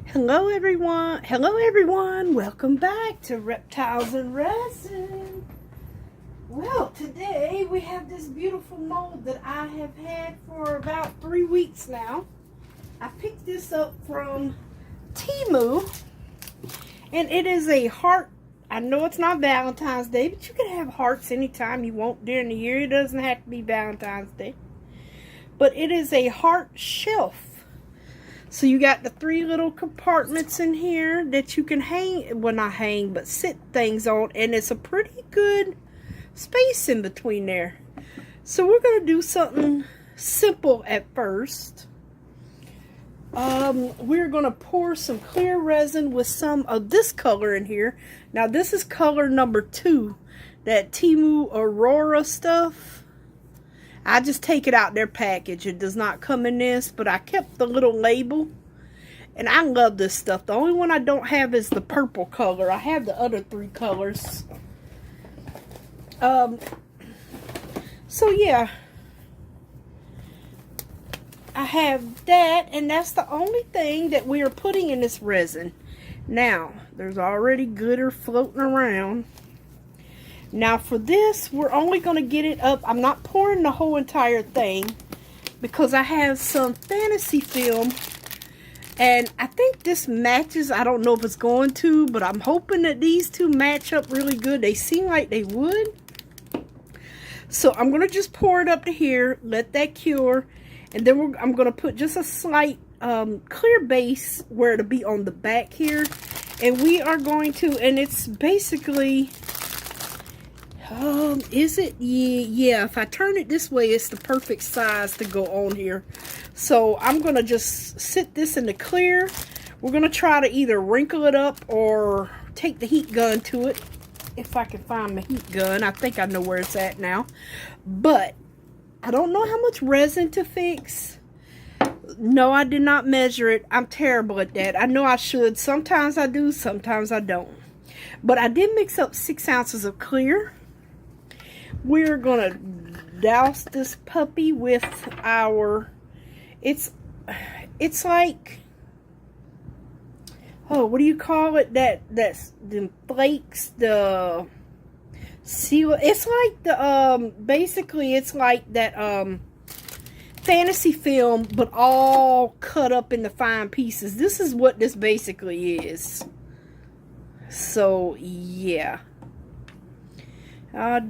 Hello everyone, welcome back to Reptiles and Resin. Well, today we have this beautiful mold that I have had for about 3 weeks now. I picked this up from Temu, and it is a heart. I know it's not Valentine's Day, but you can have hearts anytime you want during the year. It doesn't have to be Valentine's Day. But it is a heart shelf. So you got the 3 little compartments in here that you can hang, well not hang, but sit things on. And it's a pretty good space in between there. So we're going to do something simple at first. We're going to pour some clear resin with some of this color in here. Now this is color number 2. That Temu Aurora stuff. I just take it out their package. It does not come in this, but I kept the little label. And I love this stuff. The only one I don't have is the purple color. I have the other 3 colors. So yeah. I have that, and that's the only thing that we are putting in this resin. Now, there's already glitter floating around. Now for this, we're only going to get it up. I'm not pouring the whole entire thing because I have some fantasy film. And I think this matches. I don't know if it's going to, but I'm hoping that these 2 match up really good. They seem like they would. So I'm going to just pour it up to here. Let that cure. And then I'm going to put just a slight clear base where it'll be on the back here. And we are going to, and it's basically... is it? Yeah, if I turn it this way, it's the perfect size to go on here. So I'm going to just sit this in the clear. We're going to try to either wrinkle it up or take the heat gun to it. If I can find my heat gun. I think I know where it's at now. But I don't know how much resin to fix. No, I did not measure it. I'm terrible at that. I know I should. Sometimes I do, sometimes I don't. But I did mix up 6 ounces of clear. We're gonna douse this puppy with our, it's like, oh, what do you call it, that's the flakes, the seal. It's like the basically it's like that fantasy film, but all cut up into fine pieces. This is what this basically is. So yeah, I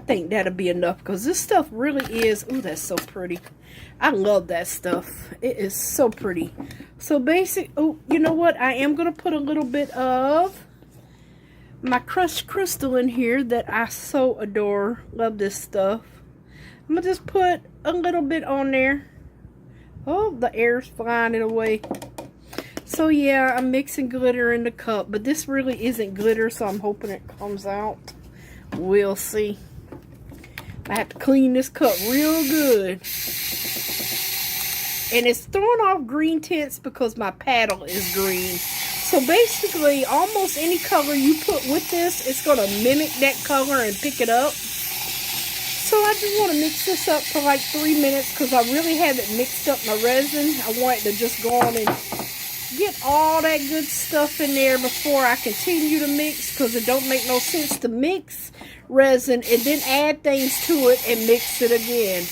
think that'll be enough because this stuff really is, ooh, that's so pretty. I love that stuff. It is so pretty. So basic, oh, you know what? I am going to put a little bit of my crushed crystal in here that I so adore. Love this stuff. I'm going to just put a little bit on there. Oh, the air's flying it away. So yeah, I'm mixing glitter in the cup, but this really isn't glitter, so I'm hoping it comes out. We'll see. I have to clean this cup real good. And it's throwing off green tints because my paddle is green. So basically, almost any color you put with this, it's going to mimic that color and pick it up. So I just want to mix this up for like 3 minutes because I really haven't mixed up my resin. I want it to just go on and get all that good stuff in there before I continue to mix, because it don't make no sense to mix resin and then add things to it and mix it again.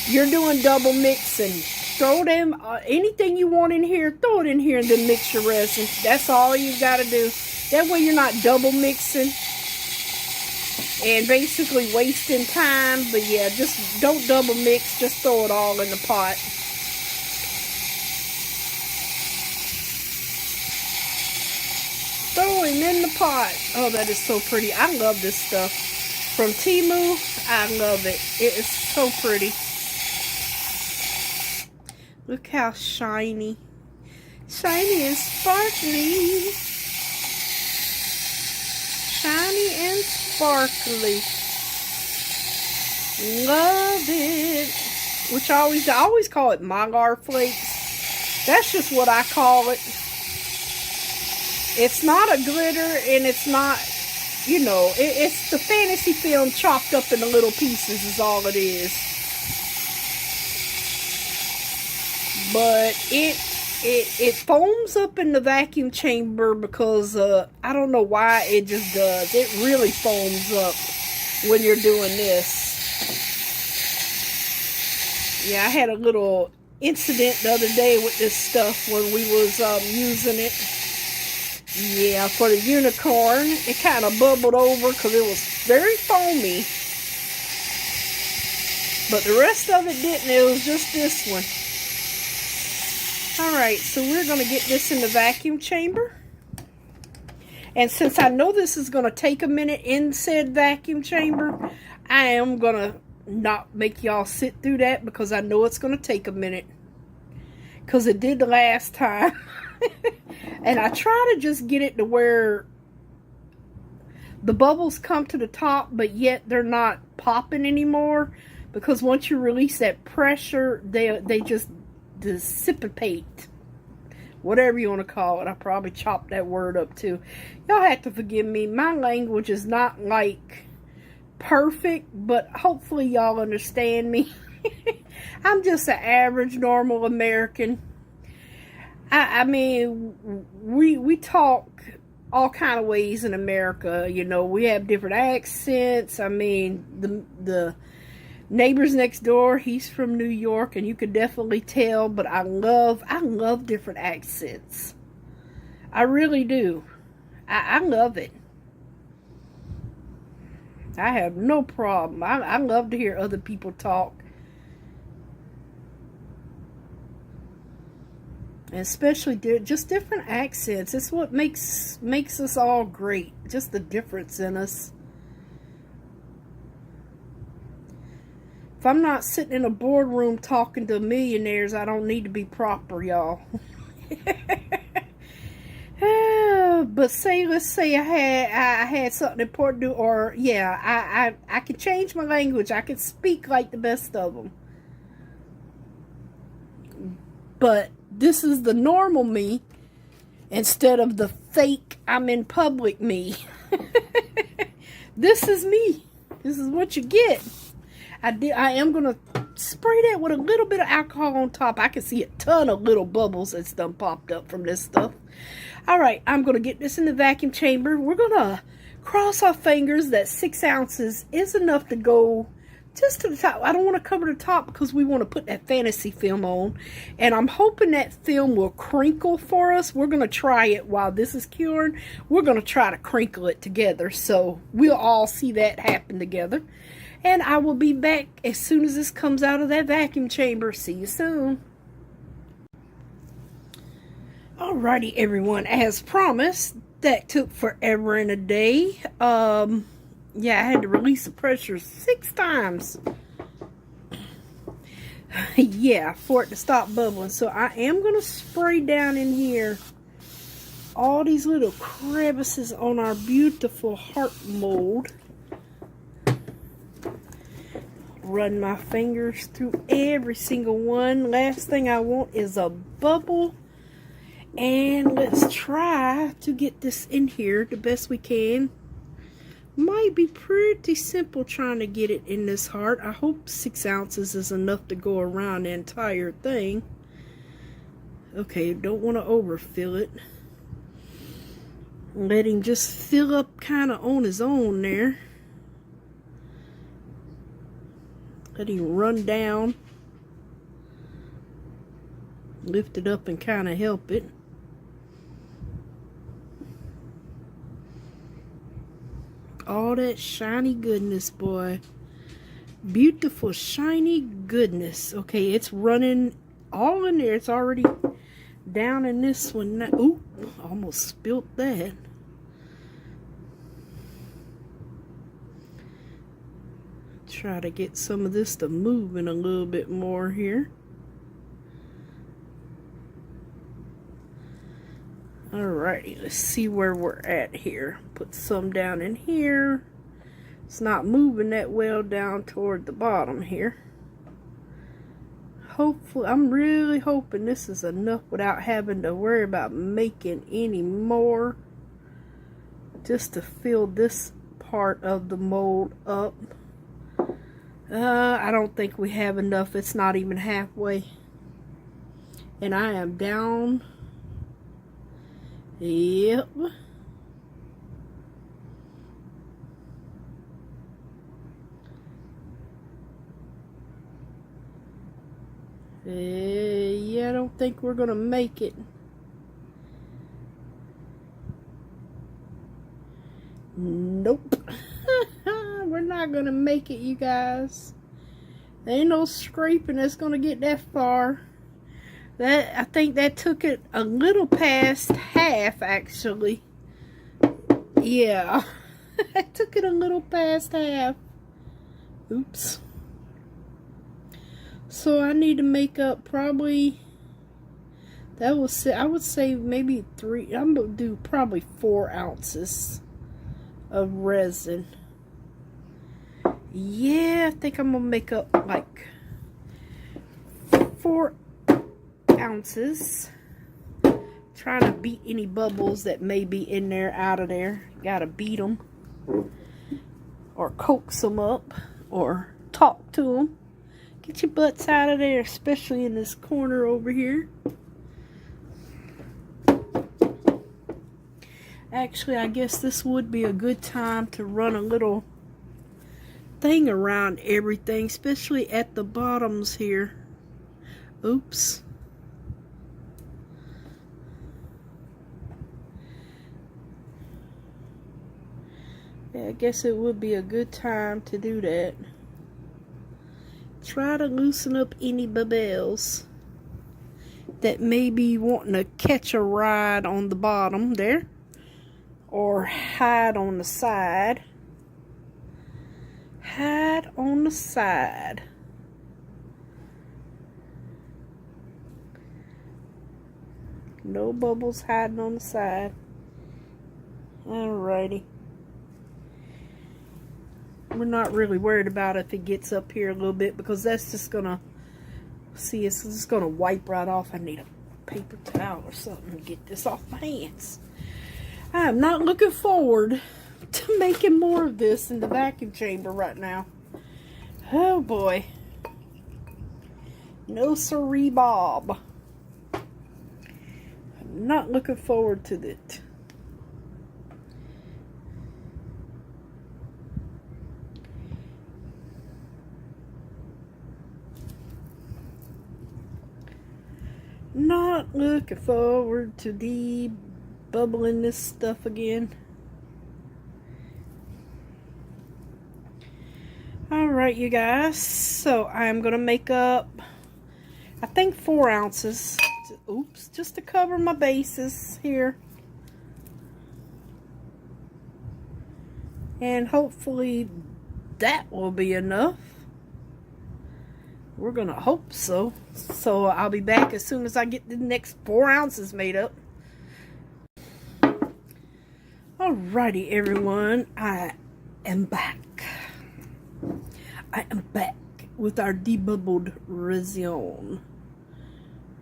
You're doing double mixing. Throw them anything you want in here, throw it in here and then mix your resin. That's all you got to do. That way you're not double mixing and basically wasting time. But yeah, just don't double mix, just throw it all in the pot. Throw him in the pot. Oh, that is so pretty. I love this stuff. From Temu, I love it. It is so pretty. Look how shiny. Shiny and sparkly. Shiny and sparkly. Love it. Which I always call it Mylar flakes. That's just what I call it. It's not a glitter, and it's not, you know, it's the fantasy film chopped up into little pieces is all it is. But it it foams up in the vacuum chamber because I don't know why it just does. It really foams up when you're doing this. Yeah, I had a little incident the other day with this stuff when we was using it. Yeah, for the unicorn, it kind of bubbled over because it was very foamy. But the rest of it didn't. It was just this one. Alright, so we're going to get this in the vacuum chamber. And since I know this is going to take a minute in said vacuum chamber, I am going to not make y'all sit through that because I know it's going to take a minute. Because it did the last time. And I try to just get it to where the bubbles come to the top, but yet they're not popping anymore. Because once you release that pressure, they just dissipate. Whatever you want to call it. I probably chopped that word up too. Y'all have to forgive me. My language is not like perfect, but hopefully y'all understand me. I'm just an average, normal American. I mean, we talk all kind of ways in America. You know, we have different accents. I mean, the neighbors next door, he's from New York, and you could definitely tell. But I love different accents. I really do. I love it. I have no problem. I love to hear other people talk. And especially just different accents. It's what makes us all great. Just the difference in us. If I'm not sitting in a boardroom talking to millionaires, I don't need to be proper, y'all. But let's say I had something important to do, or yeah, I can change my language. I can speak like the best of them. But this is the normal me instead of the fake I'm in public me. This is me. This is what you get. I am going to spray that with a little bit of alcohol on top. I can see a ton of little bubbles that's done popped up from this stuff. Alright, I'm going to get this in the vacuum chamber. We're going to cross our fingers that 6 ounces is enough to go just to the top. I don't want to cover the top because we want to put that fantasy film on. And I'm hoping that film will crinkle for us. We're going to try it while this is curing. We're going to try to crinkle it together. So we'll all see that happen together. And I will be back as soon as this comes out of that vacuum chamber. See you soon. Alrighty, everyone. As promised, that took forever and a day. Yeah, I had to release the pressure 6 times. Yeah, for it to stop bubbling. So I am going to spray down in here all these little crevices on our beautiful heart mold. Run my fingers through every single one. Last thing I want is a bubble. And let's try to get this in here the best we can. Might be pretty simple trying to get it in this heart. I hope 6 ounces is enough to go around the entire thing. Okay, don't want to overfill it. Let him just fill up kind of on his own there. Let him run down. Lift it up and kind of help it. All that shiny goodness, boy. Beautiful, shiny goodness. Okay, it's running all in there. It's already down in this one now. Ooh, almost spilt that. Try to get some of this to move in a little bit more here. Alrighty, let's see where we're at here. Put some down in here. It's not moving that well down toward the bottom here. Hopefully, I'm really hoping this is enough without having to worry about making any more. Just to fill this part of the mold up. I don't think we have enough. It's not even halfway. And I am down. Yep. Yeah, I don't think we're gonna make it. Nope. We're not gonna make it, you guys. There ain't no scraping that's gonna get that far. I think that took it a little past half, actually. Yeah. I took it a little past half. Oops. So I need to make up probably, I would say maybe 3, I'm gonna do probably 4 ounces of resin. Yeah, I think I'm gonna make up like 4 ounces. Trying to beat any bubbles that may be in there out of there. Gotta beat them or coax them up or talk to them. Get your butts out of there, especially in this corner over here. Actually, I guess this would be a good time to run a little thing around everything, especially at the bottoms here. Oops. Yeah, I guess it would be a good time to do that. Try to loosen up any bubbles that may be wanting to catch a ride on the bottom there or hide on the side. Hide on the side. No bubbles hiding on the side. Alrighty. We're not really worried about if it gets up here a little bit because that's just gonna, see, it's just gonna wipe right off. I need a paper towel or something to get this off my hands. I am not looking forward to making more of this in the vacuum chamber right now. Oh boy. No siree, Bob. I'm not looking forward to it. Not looking forward to bubbling this stuff again. Alright, you guys. So I'm going to make up, I think 4 ounces. Oops, just to cover my bases here. And hopefully that will be enough. We're gonna hope so. So I'll be back as soon as I get the next 4 ounces made up. Alrighty, everyone. I am back. I am back with our debubbled resin.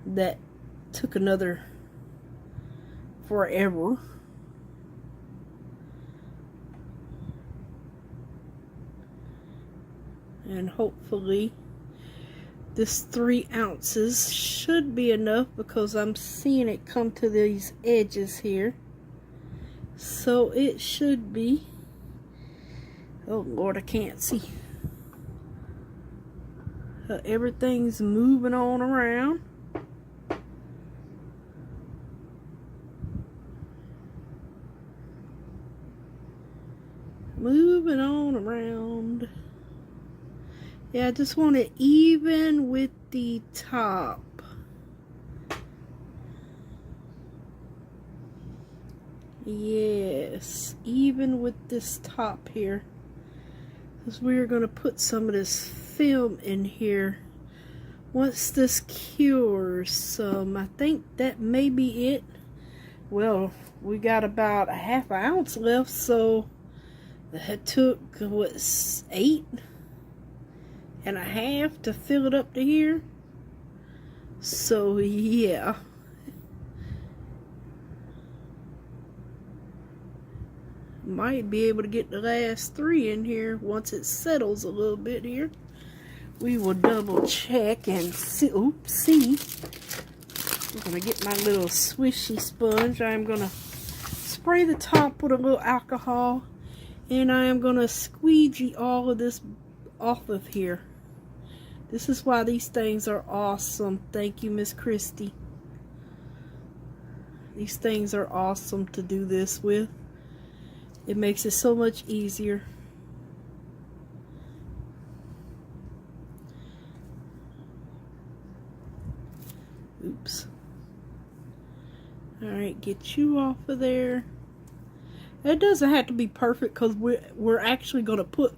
That took another forever. And hopefully this 3 ounces should be enough because I'm seeing it come to these edges here. So it should be. Oh Lord, I can't see. Everything's moving on around. Moving on around. Yeah, I just want it even with the top. Yes, even with this top here. Because we're going to put some of this film in here once this cures some. I think that may be it. Well, we got about a ½ ounce left, so that took, what, 8 and a half to fill it up to here. So yeah, might be able to get the last 3 in here once it settles a little bit here. We will double check and see. Oops, see. I'm going to get my little swishy sponge. I'm going to spray the top with a little alcohol. And I am going to squeegee all of this off of here. This is why these things are awesome. Thank you, Miss Christie. These things are awesome to do this with. It makes it so much easier. Oops. Alright, get you off of there. It doesn't have to be perfect because we're actually going to put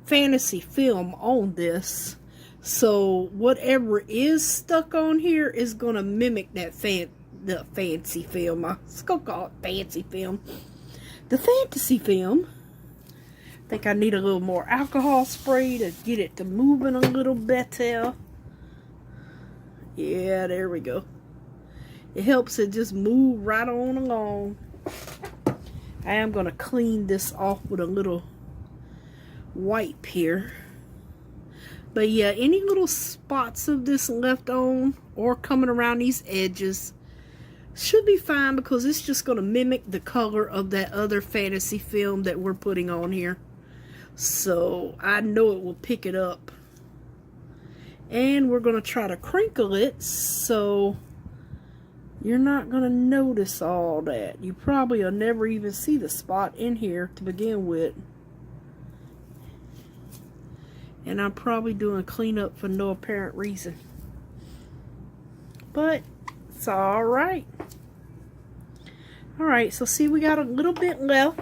fantasy film on this. So whatever is stuck on here is going to mimic that the fancy film. I was going to call it fancy film. The fantasy film. I think I need a little more alcohol spray to get it to moving a little better. Yeah, there we go. It helps it just move right on along. I am going to clean this off with a little wipe here. But yeah, any little spots of this left on or coming around these edges should be fine because it's just going to mimic the color of that other fantasy film that we're putting on here. So I know it will pick it up. And we're going to try to crinkle it so you're not going to notice all that. You probably will never even see the spot in here to begin with. And I'm probably doing cleanup for no apparent reason. But it's alright. Alright, so see we got a little bit left.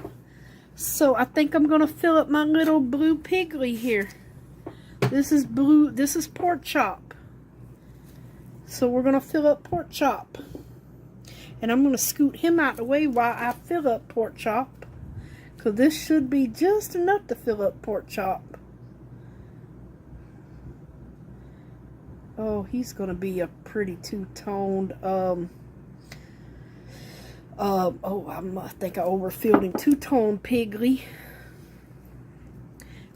So I think I'm going to fill up my little blue piggly here. This is blue, this is Pork Chop. So we're going to fill up Pork Chop. And I'm going to scoot him out the way while I fill up Pork Chop. Because this should be just enough to fill up Pork Chop. Oh, he's going to be a pretty two-toned, I think I overfilled him. Two-tone piggly.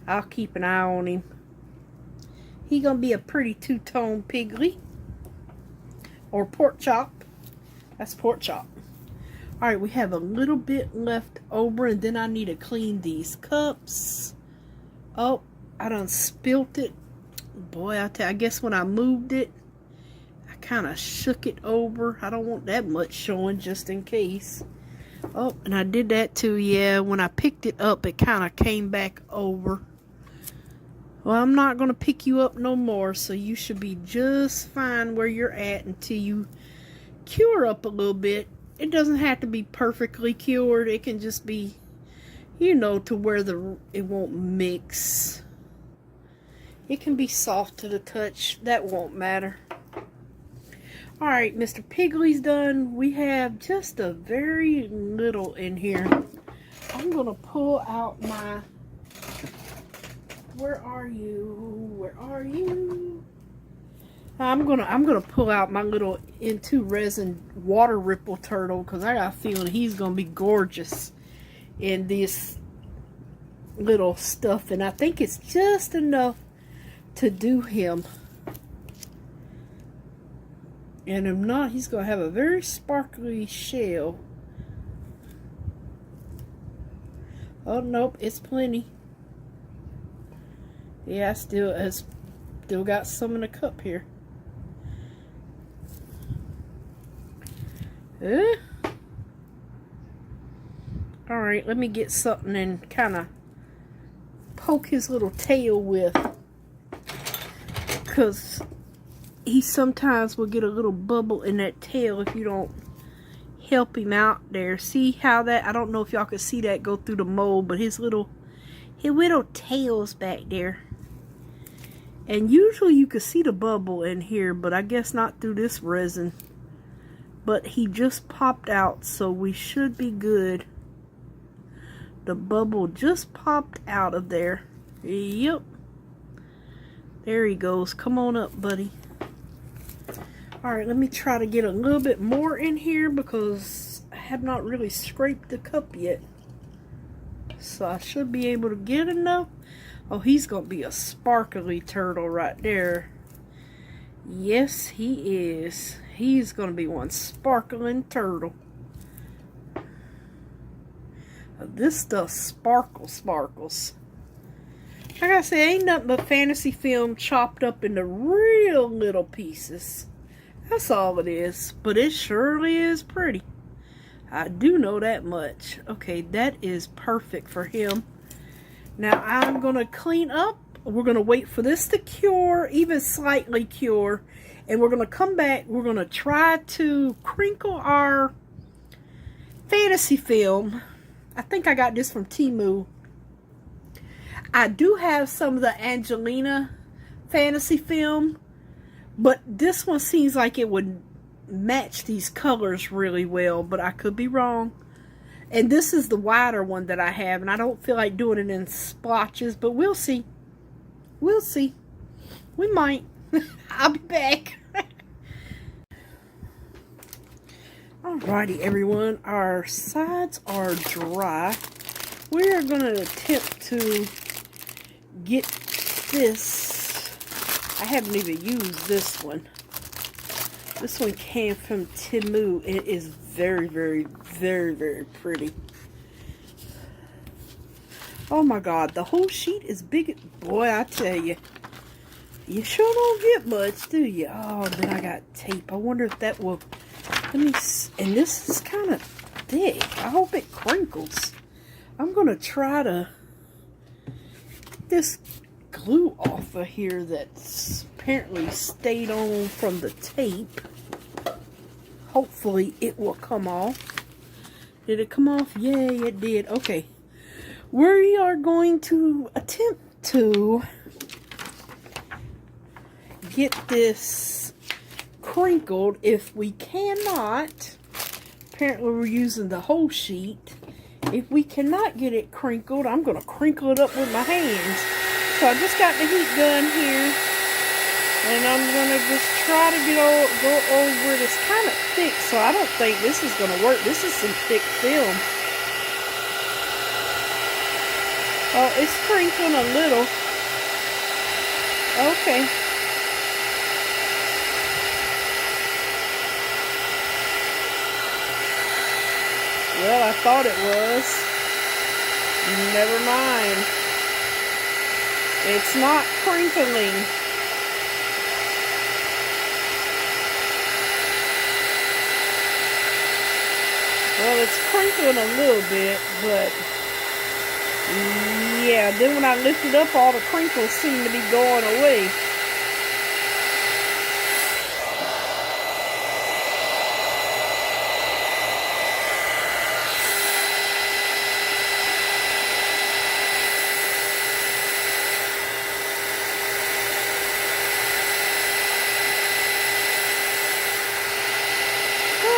I'll keep an eye on him. He's going to be a pretty two-tone piggly. Or pork chop. That's pork chop. Alright, we have a little bit left over. And then I need to clean these cups. Oh, I done spilt it. Boy, I guess when I moved it, I kind of shook it over. I don't want that much showing just in case. Oh, and I did that too, yeah. When I picked it up, it kind of came back over. Well, I'm not going to pick you up no more, so you should be just fine where you're at until you cure up a little bit. It doesn't have to be perfectly cured. It can just be, you know, to where it won't mix. It can be soft to the touch. That won't matter. Alright, Mr. Piggly's done. We have just a very little in here. I'm going to pull out my... Where are you? Where are you? I'm gonna pull out my little Into Resin water ripple turtle because I got a feeling he's gonna be gorgeous in this little stuff, and I think it's just enough to do him. And if not, he's gonna have a very sparkly shell. Oh nope, it's plenty. Yeah, I still got some in the cup here. Alright, let me get something and kind of poke his little tail with. Because he sometimes will get a little bubble in that tail if you don't help him out there. See how that, I don't know if y'all can see that go through the mold, but his little tail's back there. And usually you can see the bubble in here, but I guess not through this resin. But he just popped out, so we should be good. The bubble just popped out of there. Yep. There he goes. Come on up, buddy. Alright, let me try to get a little bit more in here because I have not really scraped the cup yet. So I should be able to get enough. Oh, he's going to be a sparkly turtle right there. Yes, he is. He's going to be one sparkling turtle. This stuff sparkles. Like I said, ain't nothing but fantasy film chopped up into real little pieces. That's all it is. But it surely is pretty. I do know that much. Okay, that is perfect for him. Now I'm going to clean up. We're going to wait for this to cure, even slightly cure. And we're going to come back. We're going to try to crinkle our fantasy film. I think I got this from Temu. I do have some of the Angelina fantasy film, but this one seems like it would match these colors really well, but I could be wrong. And this is the wider one that I have, and I don't feel like doing it in splotches, but we'll see. We'll see. We might. I'll be back. Alrighty, everyone. Our sides are dry. We are going to attempt to get this. I haven't even used this one. This one came from Temu. It is very, very, very, very pretty. Oh my God, the whole sheet is big. Boy, I tell you. You sure don't get much, do you? Oh, then I got tape. I wonder if that will... Let me see. And this is kind of thick. I hope it crinkles. I'm going to try to get this glue off of here that's apparently stayed on from the tape. Hopefully it will come off. Did it come off? Yay, it did. Okay. We are going to attempt to get this crinkled. If we cannot, apparently we're using the whole sheet. If we cannot get it crinkled, I'm going to crinkle it up with my hands. So I just got the heat gun here, and I'm going to just try to go over it. It's kind of thick, so I don't think this is going to work. This is some thick film. Oh, it's crinkling a little. Okay. Well, I thought it was. Never mind. It's not crinkling. Well, it's crinkling a little bit, but yeah, then when I lift it up, all the crinkles seem to be going away.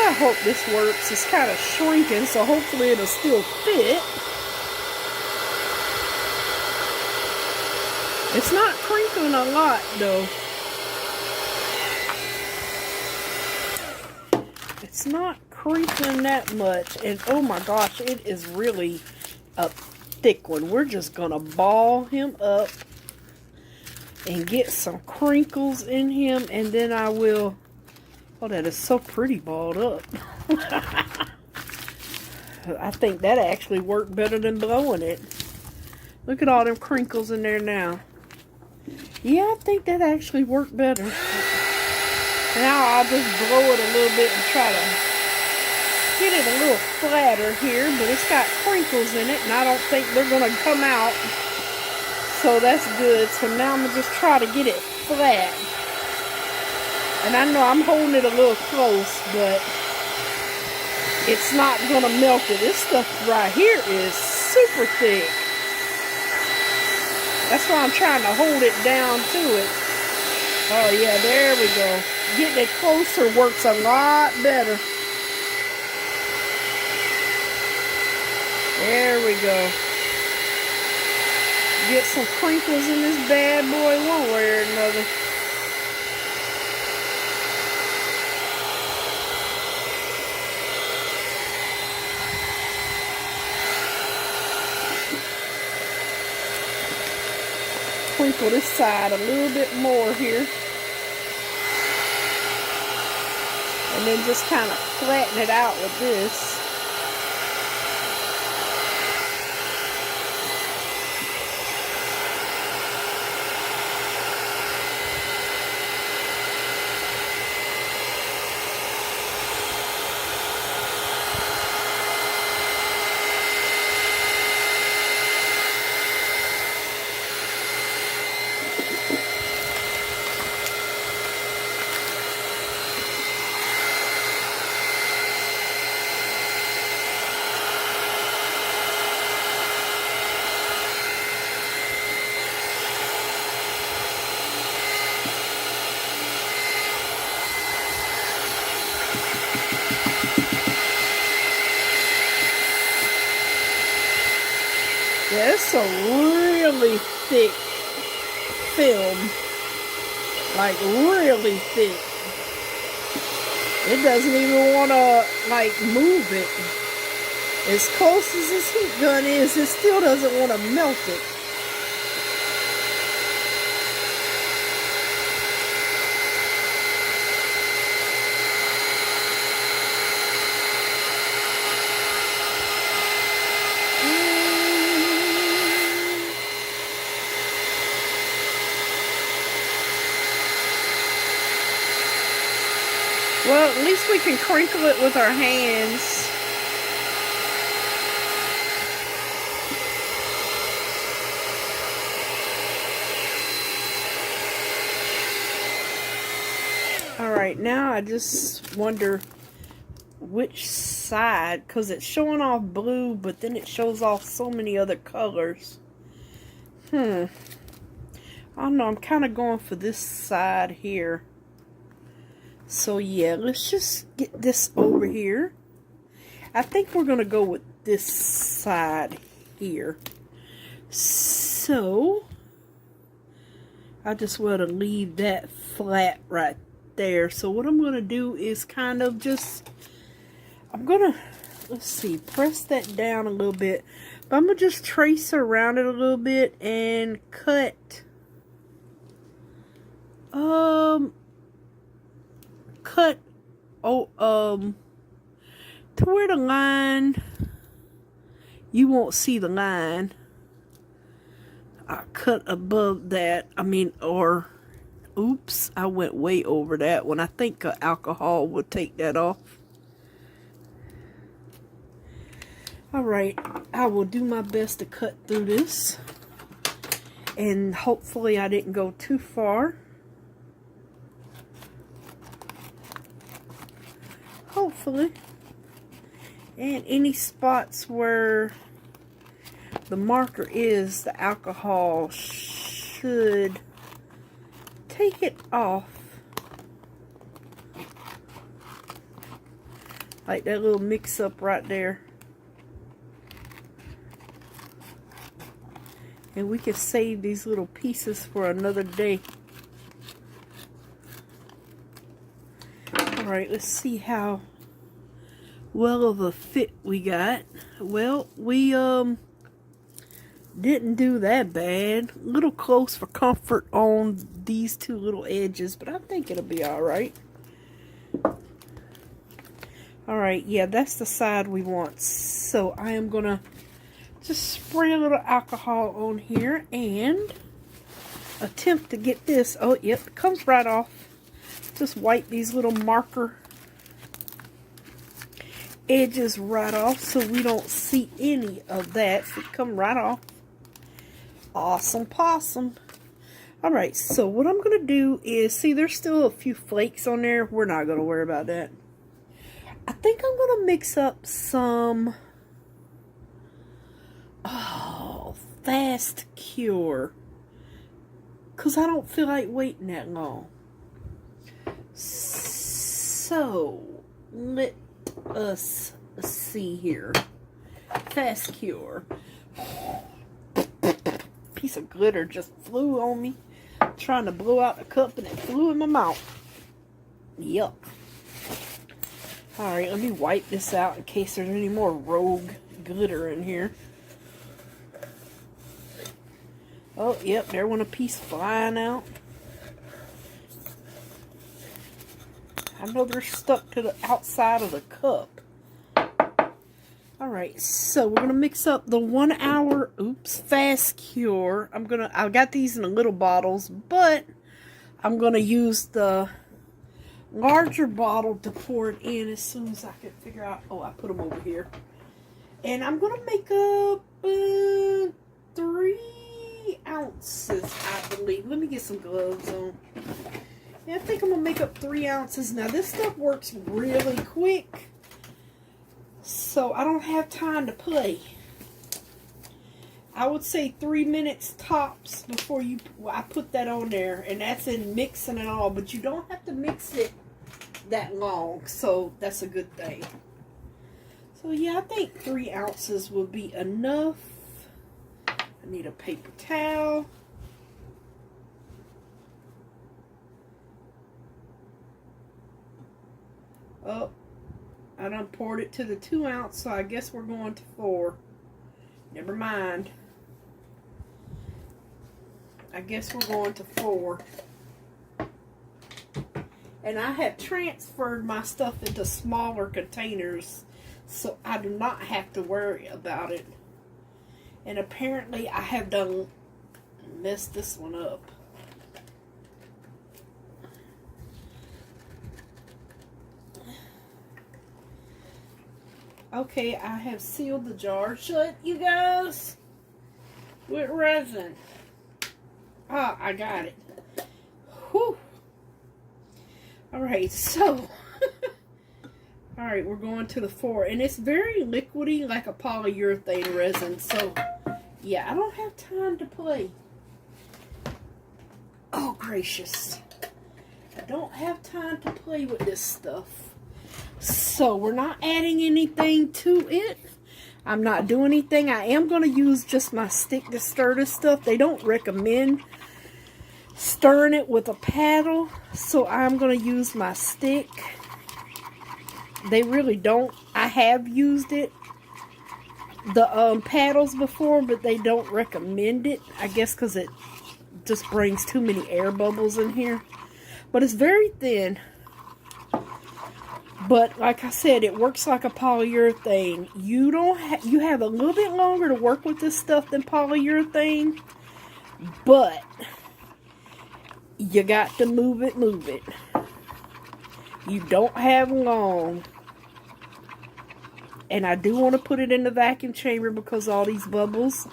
I hope this works. It's kind of shrinking, so hopefully it'll still fit. It's not crinkling a lot, though. It's not crinkling that much. And oh my gosh, it is really a thick one. We're just going to ball him up and get some crinkles in him. And then I will... Oh, that is so pretty balled up. I think that actually worked better than blowing it. Look at all them crinkles in there now. Yeah, I think that actually worked better. Now I'll just blow it a little bit and try to get it a little flatter here. But it's got crinkles in it, and I don't think they're going to come out. So that's good. So now I'm going to just try to get it flat. And I know I'm holding it a little close, but it's not going to melt it. This stuff right here is super thick. That's why I'm trying to hold it down to it. Oh yeah, there we go. Getting it closer works a lot better. There we go. Get some crinkles in this bad boy one way or another. Crinkle this side a little bit more here. And then just kind of flatten it out with this. Yeah, it's a really thick film. Like, really thick. It doesn't even want to, like, move it. As close as this heat gun is, it still doesn't want to melt it. Well, at least we can crinkle it with our hands. Alright, now I just wonder which side, because it's showing off blue, but then it shows off so many other colors. I don't know, I'm kind of going for this side here. So yeah, let's just get this over here. I think we're going to go with this side here. So, I just want to leave that flat right there. So what I'm going to do is kind of just, I'm going to, let's see, press that down a little bit. But I'm going to just trace around it a little bit and cut, to where the line, you won't see the line. I cut above that, oops, I went way over that one. I think alcohol will take that off. Alright, I will do my best to cut through this. And hopefully I didn't go too far. Hopefully. And any spots where the marker is, the alcohol should take it off. Like that little mix up right there. And we can save these little pieces for another day. Alright, let's see how well of a fit we got. Well, we didn't do that bad. A little close for comfort on these two little edges, but I think it'll be alright. Alright, yeah, that's the side we want. So I am gonna just spray a little alcohol on here and attempt to get this. Oh, yep, it comes right off. Just wipe these little marker edges right off so we don't see any of that. So it come right off. Awesome possum. Alright, so what I'm going to do is, see, there's still a few flakes on there. We're not going to worry about that. I think I'm going to mix up some fast cure, because I don't feel like waiting that long. So, let us see here. Fast cure. Piece of glitter just flew on me. I'm trying to blow out the cup and it flew in my mouth. Yuck. Alright, let me wipe this out in case there's any more rogue glitter in here. Oh, yep, there went a piece flying out. I know they're stuck to the outside of the cup. Alright, so we're going to mix up the 1 hour, fast cure. I got these in little bottles, but I'm going to use the larger bottle to pour it in as soon as I can figure out. Oh, I put them over here. And I'm going to make up 3 ounces, I believe. Let me get some gloves on. Yeah, I think I'm going to make up 3 ounces. Now, this stuff works really quick, so I don't have time to play. I would say 3 minutes tops before I put that on there, and that's in mixing it all, but you don't have to mix it that long, so that's a good thing. So yeah, I think 3 ounces will be enough. I need a paper towel. Oh, I done poured it to the 2 ounce, so I guess we're going to 4. Never mind. I guess we're going to 4. And I have transferred my stuff into smaller containers, so I do not have to worry about it. And apparently I have messed this one up. Okay, I have sealed the jar shut, you guys, with resin. Ah, I got it. Whew. Alright, so, alright, we're going to the 4. And it's very liquidy, like a polyurethane resin. So, yeah, I don't have time to play. Oh, gracious. I don't have time to play with this stuff. So, we're not adding anything to it. I'm not doing anything. I am going to use just my stick to stir this stuff. They don't recommend stirring it with a paddle, so I'm going to use my stick. They really don't. I have used the paddles before, but they don't recommend it. I guess because it just brings too many air bubbles in here. But it's very thin. But like I said, it works like a polyurethane. You have a little bit longer to work with this stuff than polyurethane, but you got to move it. You don't have long. And I do want to put it in the vacuum chamber because all these bubbles,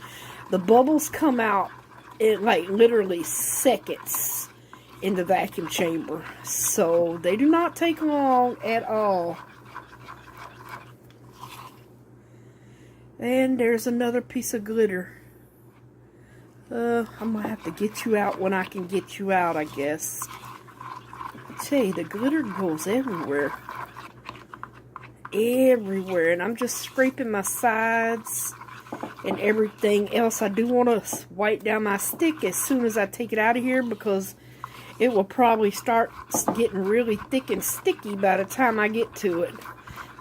the bubbles come out in like literally seconds in the vacuum chamber. So they do not take long at all. And there's another piece of glitter. I'm going to have to get you out when I can get you out, I guess. I tell you, the glitter goes everywhere. Everywhere. And I'm just scraping my sides and everything else. I do want to wipe down my stick as soon as I take it out of here, because it will probably start getting really thick and sticky by the time I get to it.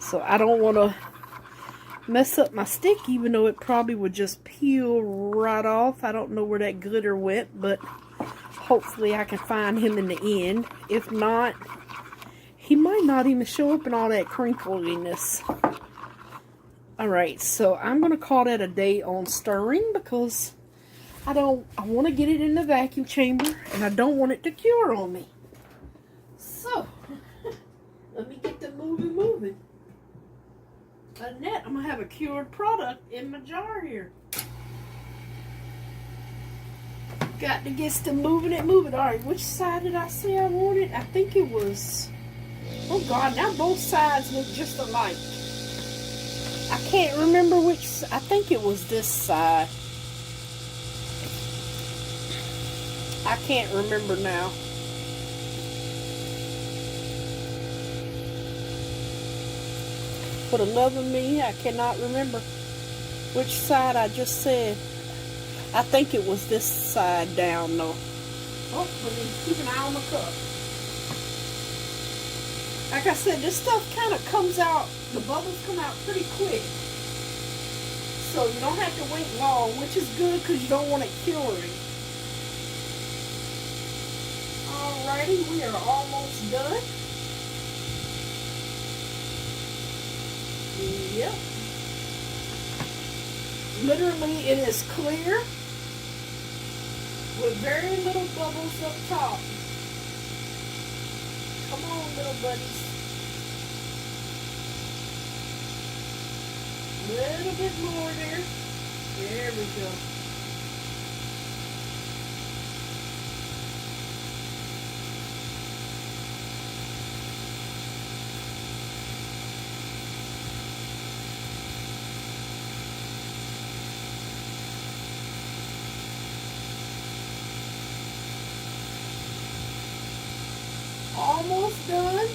So I don't want to mess up my stick, even though it probably would just peel right off. I don't know where that glitter went, but hopefully I can find him in the end. If not, he might not even show up in all that crinkliness. Alright, so I'm going to call that a day on stirring, because I want to get it in the vacuum chamber, and I don't want it to cure on me. So, let me get the moving. Other than that, I'm going to have a cured product in my jar here. Got to get to moving it. Alright, which side did I say I wanted? I think it was... Oh God, now both sides look just alike. I can't remember which... I think it was this side. I can't remember now. For the love of me, I cannot remember which side I just said. I think it was this side down, though. Oh, let me keep an eye on the cup. Like I said, this stuff kind of comes out, the bubbles come out pretty quick. So you don't have to wait long, which is good because you don't want it curing. Alrighty, we are almost done. Yep. Literally, it is clear with very little bubbles up top. Come on, little buddies. A little bit more there. There we go. Almost done.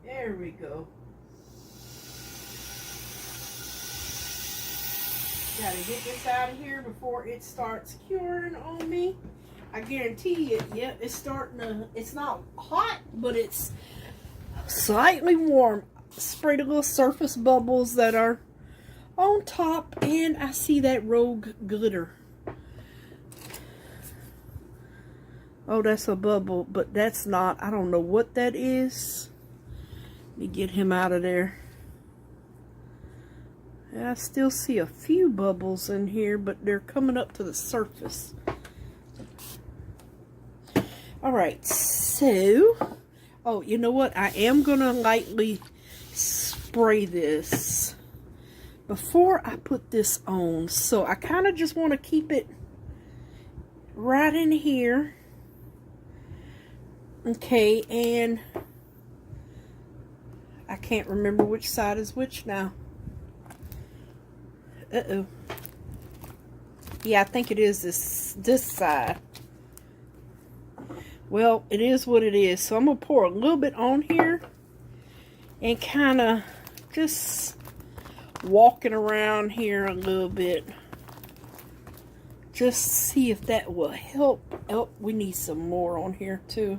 There we go. Gotta get this out of here before it starts curing on me. I guarantee you, yeah, it's starting to, it's not hot, but it's slightly warm. Sprayed a little surface bubbles that are on top, and I see that rogue glitter. Oh, that's a bubble, but that's not. I don't know what that is. Let me get him out of there. And I still see a few bubbles in here, but they're coming up to the surface. Alright, so, oh, you know what? I am going to lightly spray this before I put this on. So I kind of just want to keep it right in here. Okay, and I can't remember which side is which now. Uh-oh. Yeah, I think it is this side. Well, it is what it is. So I'm going to pour a little bit on here and kind of just walking around here a little bit. Just see if that will help. Oh, we need some more on here too.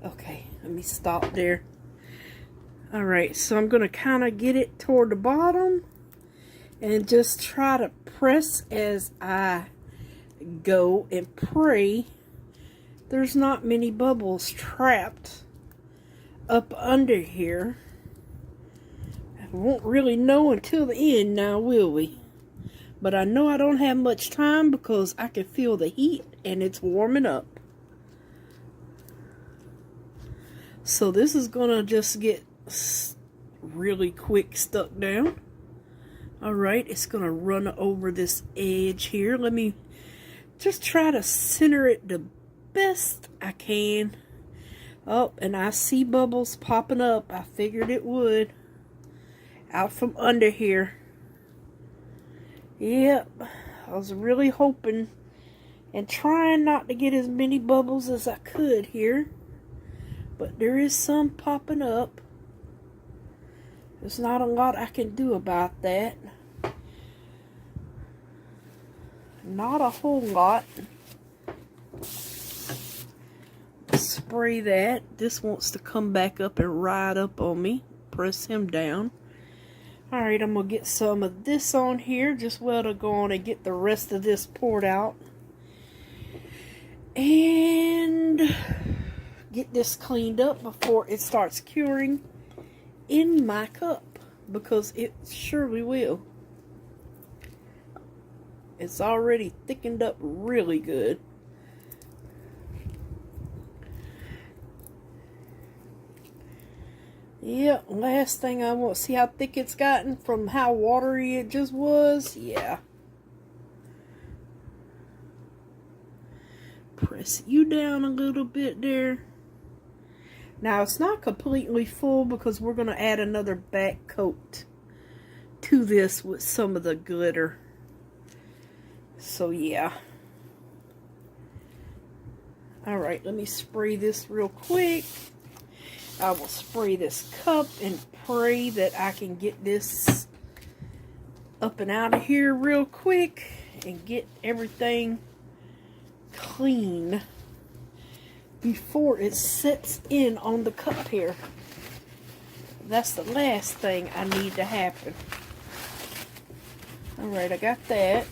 Okay, let me stop there. Alright, so I'm going to kind of get it toward the bottom and just try to press as I go and pray there's not many bubbles trapped up under here. I won't really know until the end now, will we? But I know I don't have much time because I can feel the heat and it's warming up. So this is gonna just get really quick stuck down. Alright, it's gonna run over this edge here. Let me just try to center it the best I can. Oh, and I see bubbles popping up. I figured it would. Out from under here. Yep, I was really hoping and trying not to get as many bubbles as I could here. But there is some popping up. There's not a lot I can do about that. Not a whole lot. Spray that. This wants to come back up and ride up on me. Press him down. Alright, I'm going to get some of this on here. Just well to go on and get the rest of this poured out. And get this cleaned up before it starts curing in my cup, because it surely will. It's already thickened up really good. Yeah, last thing I want, see how thick it's gotten from how watery it just was? Yeah. Press you down a little bit there. Now, it's not completely full because we're going to add another back coat to this with some of the glitter. So, yeah. Alright, let me spray this real quick. I will spray this cup and pray that I can get this up and out of here real quick and get everything clean before it sets in on the cup here. That's the last thing I need to happen. Alright, I got that.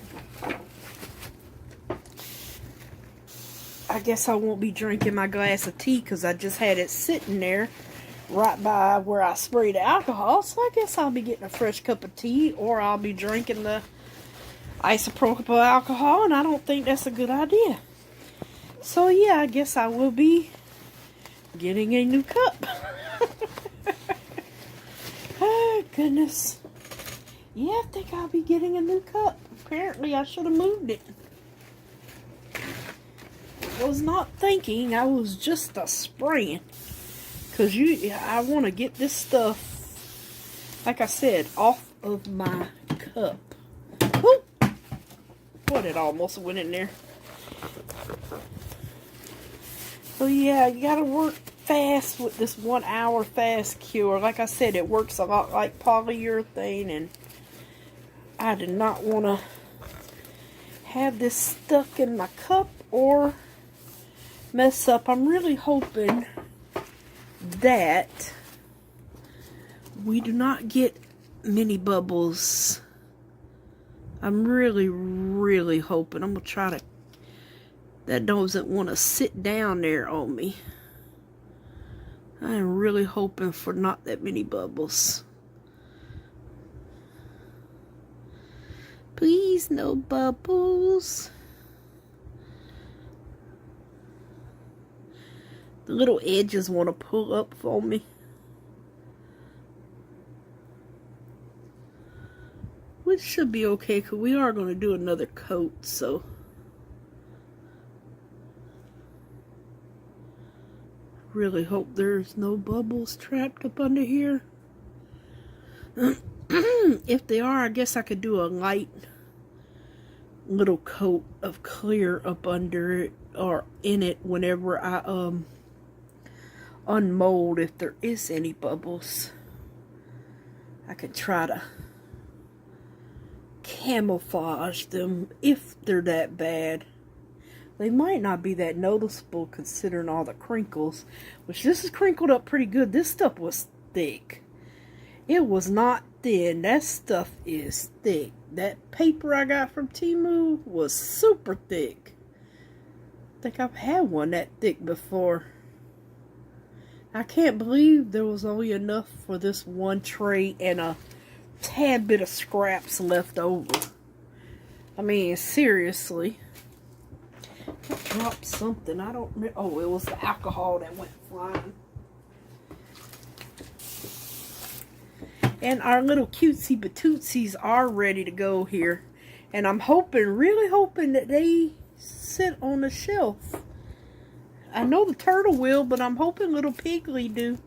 I guess I won't be drinking my glass of tea because I just had it sitting there right by where I sprayed the alcohol. So I guess I'll be getting a fresh cup of tea, or I'll be drinking the isopropyl alcohol, and I don't think that's a good idea. So yeah, I guess I will be getting a new cup. Oh goodness. Yeah, I think I'll be getting a new cup. Apparently I should have moved it. I was not thinking, I was just spraying. Because I want to get this stuff, like I said, off of my cup. Woo! Boy, it almost went in there. So yeah, you gotta work fast with this 1 hour fast cure. Like I said, it works a lot like polyurethane, and I did not want to have this stuck in my cup or mess up. I'm really hoping that we do not get mini bubbles. I'm really hoping. I'm gonna try to. That doesn't want to sit down there on me. I'm really hoping for not that many bubbles. Please, no bubbles. The little edges want to pull up for me. Which should be okay, because we are going to do another coat, so. Really hope there's no bubbles trapped up under here. If they are, I guess I could do a light little coat of clear up under it, or in it, whenever I unmold. If there is any bubbles, I could try to camouflage them if they're that bad. They might not be that noticeable considering all the crinkles, which this is crinkled up pretty good. This stuff was thick. It was not thin. That stuff is thick. That paper I got from Temu was super thick. I think I've had one that thick before. I can't believe there was only enough for this one tray and a tad bit of scraps left over. I mean, seriously. I dropped something. I don't know. Oh, it was the alcohol that went flying. And our little cutesy batootsies are ready to go here. And I'm hoping, really hoping that they sit on the shelf. I know the turtle will, but I'm hoping little Piggly do.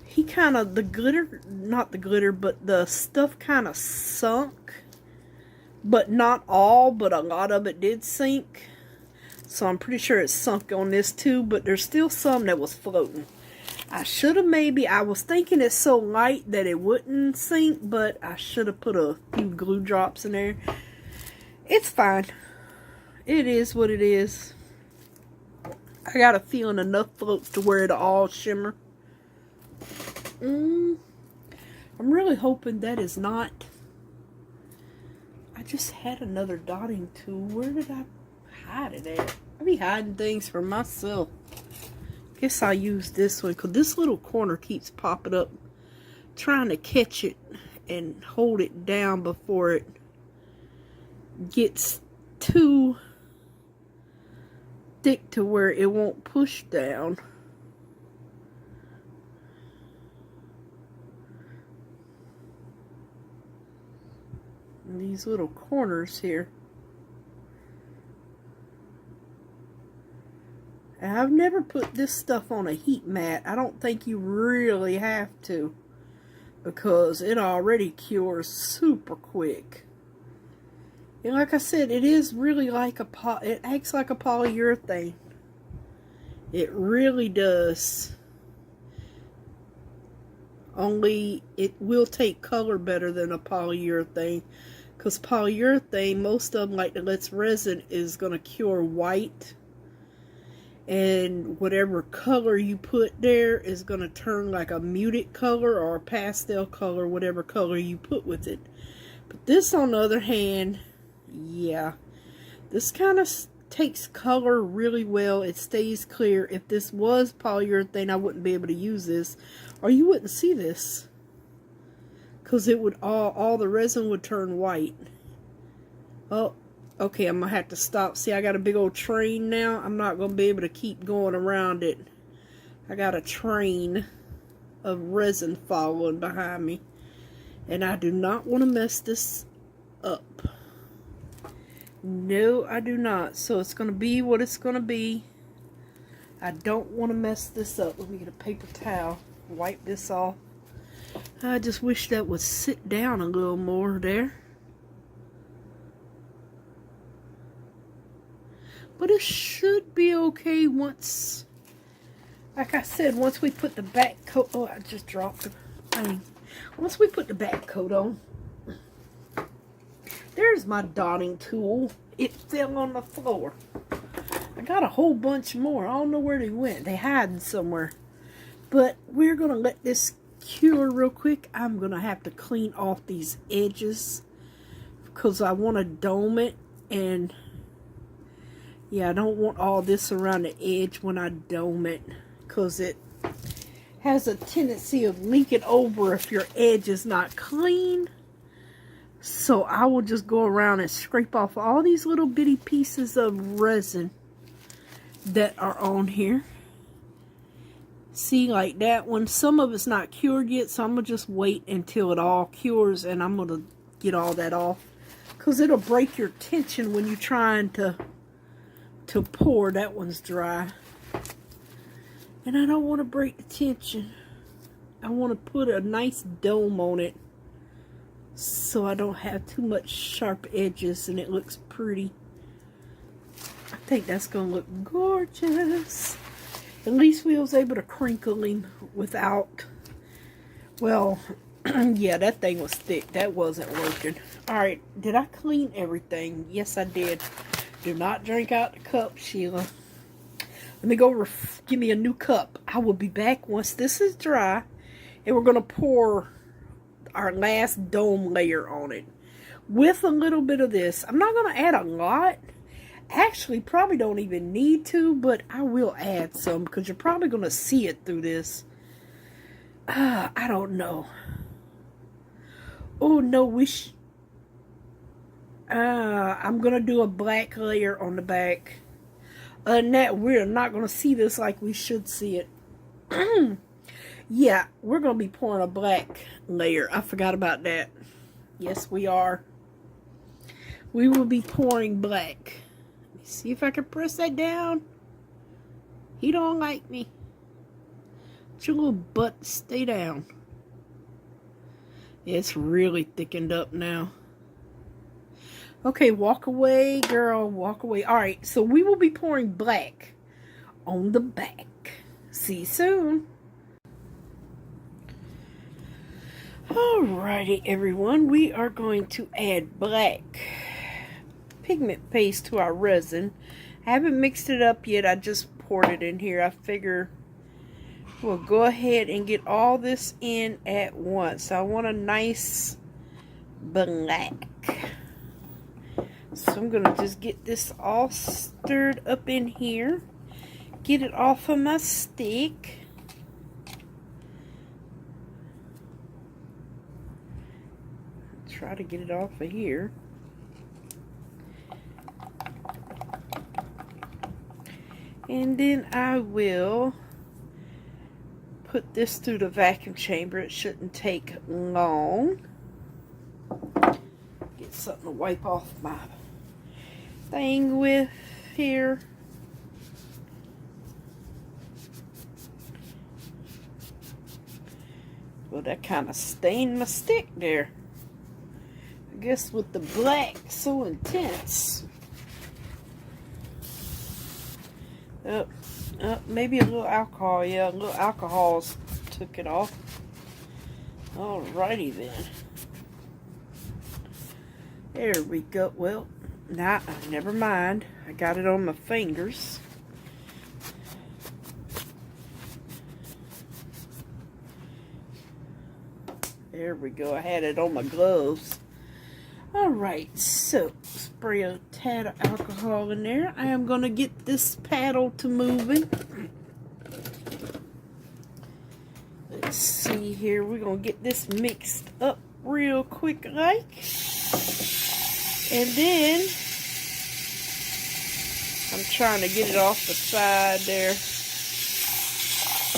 He kind of, the glitter, not the glitter, but the stuff kind of sunk. But not all, but a lot of it did sink. So I'm pretty sure it sunk on this too, but there's still some that was floating. I should have maybe, I was thinking it's so light that it wouldn't sink, but I should have put a few glue drops in there. It's fine. It is what it is. I got a feeling enough floats to where it'll all shimmer. I'm really hoping that is not. I just had another dotting tool. Where did I hide it at? I be hiding things for myself. Guess I'll use this one because this little corner keeps popping up. Trying to catch it and hold it down before it gets too thick to where it won't push down. And these little corners here. I've never put this stuff on a heat mat. I don't think you really have to, because it already cures super quick. And like I said, it is really like it acts like a polyurethane. It really does. Only it will take color better than a polyurethane, because polyurethane, most of them, like the Let's Resin, is going to cure white. And whatever color you put there is going to turn like a muted color or a pastel color, whatever color you put with it. But this, on the other hand, yeah, this kind of takes color really well. It stays clear. If this was polyurethane, I wouldn't be able to use this, or you wouldn't see this, because it would all the resin would turn white. Oh, okay, I'm gonna have to stop. See, I got a big old train now. I'm not gonna be able to keep going around it. I got a train of resin following behind me, and I do not want to mess this up. No, I do not. So it's going to be what it's going to be. I don't want to mess this up. Let me get a paper towel, wipe this off. I just wish that would sit down a little more there. But it should be okay once, like I said, once we put the back coat. Oh, I just dropped the thing. Once we put the back coat on. There's my dotting tool. It fell on the floor. I got a whole bunch more. I don't know where they went. They hiding somewhere. But we're going to let this cure real quick. I'm going to have to clean off these edges, because I want to dome it. And yeah, I don't want all this around the edge when I dome it, because it has a tendency of leaking over if your edge is not clean. So I will just go around and scrape off all these little bitty pieces of resin that are on here. See, like that one, some of it's not cured yet, so I'm going to just wait until it all cures, and I'm going to get all that off, because it'll break your tension when you're trying to pour. That one's dry. And I don't want to break the tension. I want to put a nice dome on it, so I don't have too much sharp edges and it looks pretty. I think that's going to look gorgeous. At least we was able to crinkle him without, well, yeah, that thing was thick. That wasn't working. Alright, did I clean everything? Yes, I did. Do not drink out the cup, Sheila. Let me go give me a new cup. I will be back once this is dry, and we're going to pour our last dome layer on it with a little bit of this. I'm not going to add a lot. Actually, probably don't even need to, but I will add some, because you're probably going to see it through this. I don't know. Oh no, I'm going to do a black layer on the back. And that we're not going to see this like we should see it. Yeah, we're going to be pouring a black layer. I forgot about that. Yes, we are. We will be pouring black. Let me see if I can press that down. He don't like me. Let your little butt stay down. It's really thickened up now. Okay, walk away, girl. Walk away. Alright, so we will be pouring black on the back. See you soon. Alrighty, everyone. We are going to add black pigment paste to our resin. I haven't mixed it up yet. I just poured it in here. I figure we'll go ahead and get all this in at once. I want a nice black. So I'm going to just get this all stirred up in here. Get it off of my stick. Try to get it off of here. And then I will put this through the vacuum chamber. It shouldn't take long. Get something to wipe off my thing with here. Well, that kind of stained my stick there. I guess with the black so intense. Maybe a little alcohol. Yeah, a little alcohol's took it off. Alrighty then. There we go. Well, nah, never mind. I got it on my fingers. There we go. I had it on my gloves. Alright, so spray a tad of alcohol in there. I am going to get this paddle to moving. Let's see here. We're going to get this mixed up real quick like. And then I'm trying to get it off the side there.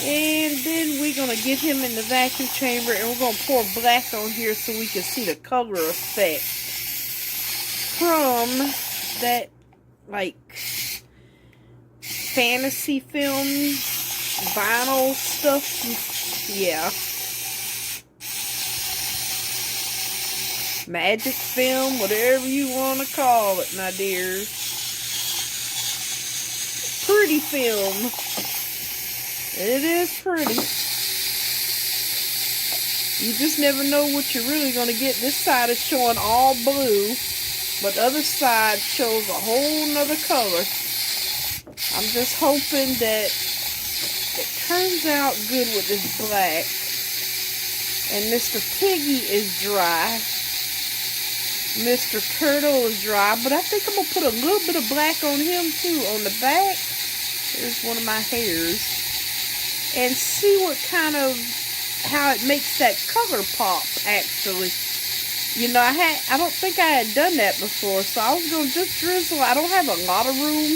And then we're going to get him in the vacuum chamber, and we're going to pour black on here so we can see the color effect from that, like, fantasy film vinyl stuff. Yeah. Magic film, whatever you want to call it, my dears. Pretty film. It is pretty. You just never know what you're really going to get. This side is showing all blue, but the other side shows a whole nother color. I'm just hoping that it turns out good with this black. And Mr. Piggy is dry. Mr. Turtle is dry, but I think I'm going to put a little bit of black on him too, on the back. There's one of my hairs. And see what kind of, how it makes that color pop, actually. You know, I don't think I had done that before, so I was going to just drizzle. I don't have a lot of room,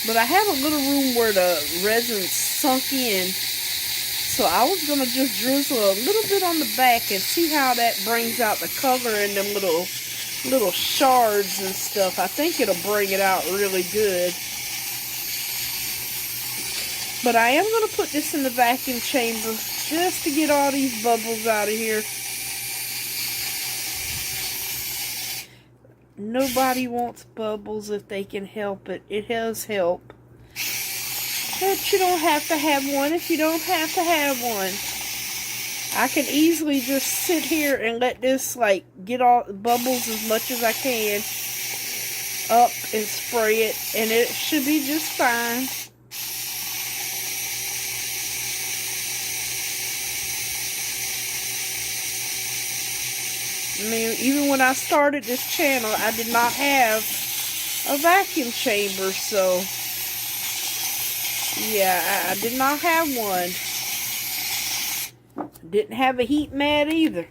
but I have a little room where the resin sunk in. So I was going to just drizzle a little bit on the back and see how that brings out the color and them little shards and stuff. I think it'll bring it out really good. But I am going to put this in the vacuum chamber just to get all these bubbles out of here. Nobody wants bubbles if they can help it. It has help. But you don't have to have one if you don't have to have one. I can easily just sit here and let this, like, get all the bubbles as much as I can up and spray it, and it should be just fine. I mean, even when I started this channel, I did not have a vacuum chamber, so yeah, I did not have one. Didn't have a heat mat either.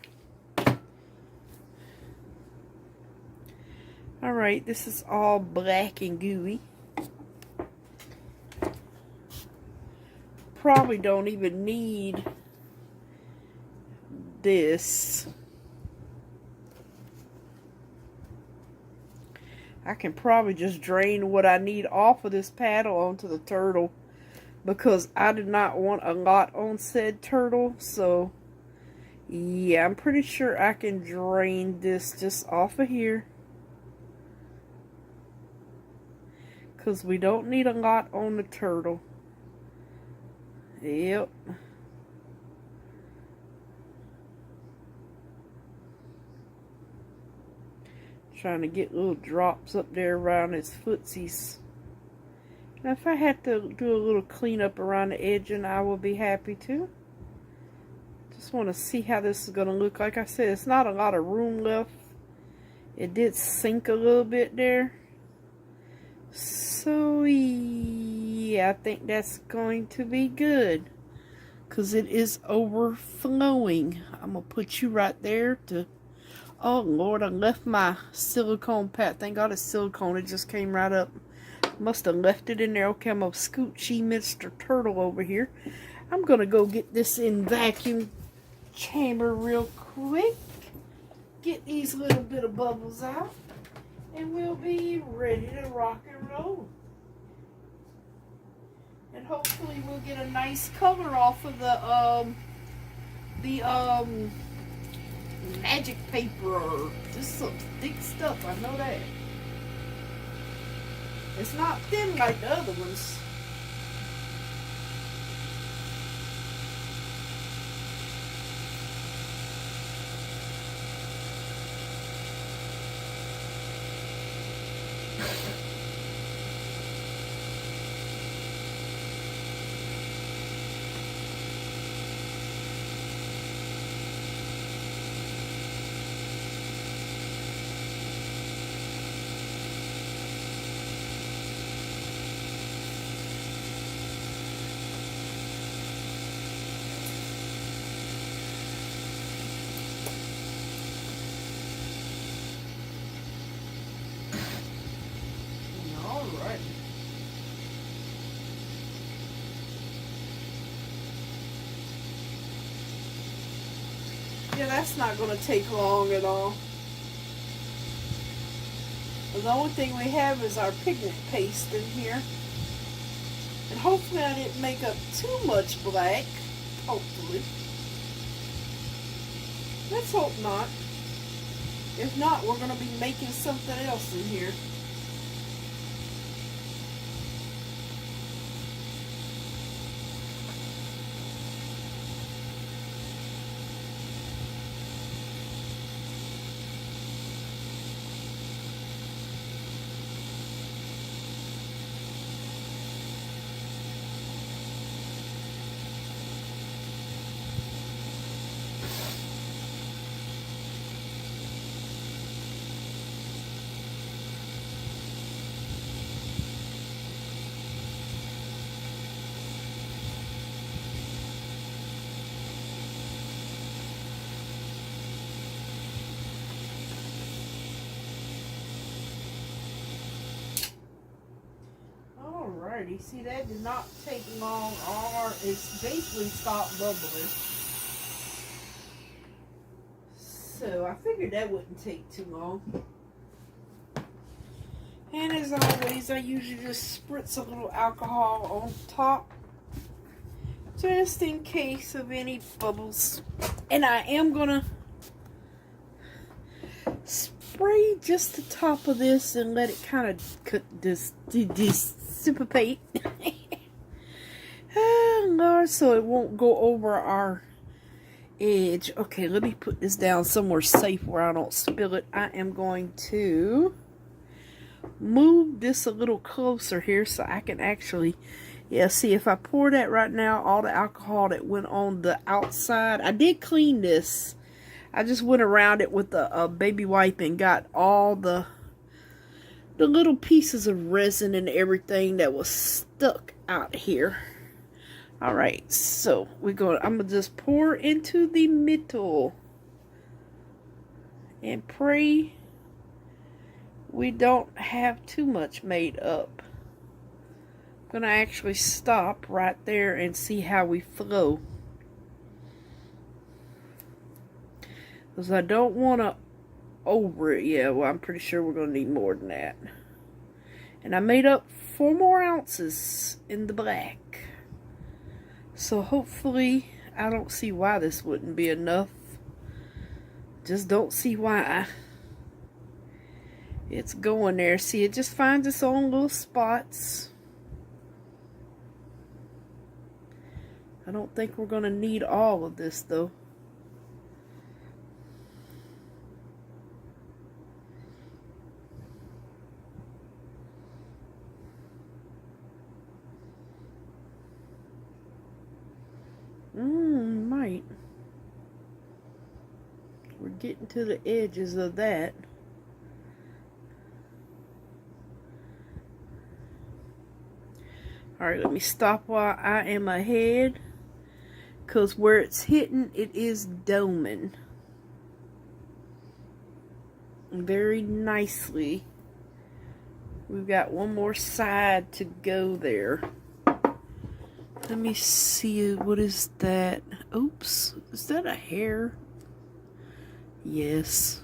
Alright, this is all black and gooey. Probably don't even need this. I can probably just drain what I need off of this paddle onto the turtle, because I did not want a lot on said turtle. So yeah, I'm pretty sure I can drain this just off of here, because we don't need a lot on the turtle. Yep. Trying to get little drops up there around his footsies. Now if I had to do a little cleanup around the edge, and I will be happy to. Just want to see how this is going to look. Like I said, it's not a lot of room left. It did sink a little bit there. So yeah, I think that's going to be good, because it is overflowing. I'm going to put you right there to... Oh Lord, I left my silicone pad. Thank God it's silicone. It just came right up. Must have left it in there. Okay, I'm going to scoochie Mr. Turtle over here. I'm going to go get this in vacuum chamber real quick. Get these little bit of bubbles out. And we'll be ready to rock and roll. And hopefully we'll get a nice color off of the magic paper. Just some thick stuff, I know that. It's not thin like the other ones. Yeah, that's not going to take long at all. The only thing we have is our pigment paste in here. And hopefully I didn't make up too much black. Hopefully. Let's hope not. If not, we're going to be making something else in here. Alrighty, see that did not take long, or it's basically stopped bubbling. So I figured that wouldn't take too long. And as always, I usually just spritz a little alcohol on top, just in case of any bubbles. And I am gonna spray just the top of this and let it kind of dissipate. Oh, Lord, so it won't go over our edge. Okay, let me put this down somewhere safe where I don't spill it. I am going to move this a little closer here so I can actually, yeah, see, if I pour that right now, all the alcohol that went on the outside, I did clean this. I just went around it with a baby wipe and got all the little pieces of resin and everything that was stuck out here. Alright, so I'm gonna just pour into the middle and pray we don't have too much made up. I'm gonna actually stop right there and see how we flow, because I don't want to over it. Yeah, well, I'm pretty sure we're gonna need more than that. And I made up 4 more ounces in the black. So hopefully, I don't see why this wouldn't be enough. Just don't see why. It's going there. See, it just finds its own little spots. I don't think we're going to need all of this, though. Might. We're getting to the edges of that. Alright, let me stop while I am ahead, because where it's hitting, it is doming very nicely. We've got one more side to go there. Let me see, what is that? Oops, is that a hair? Yes.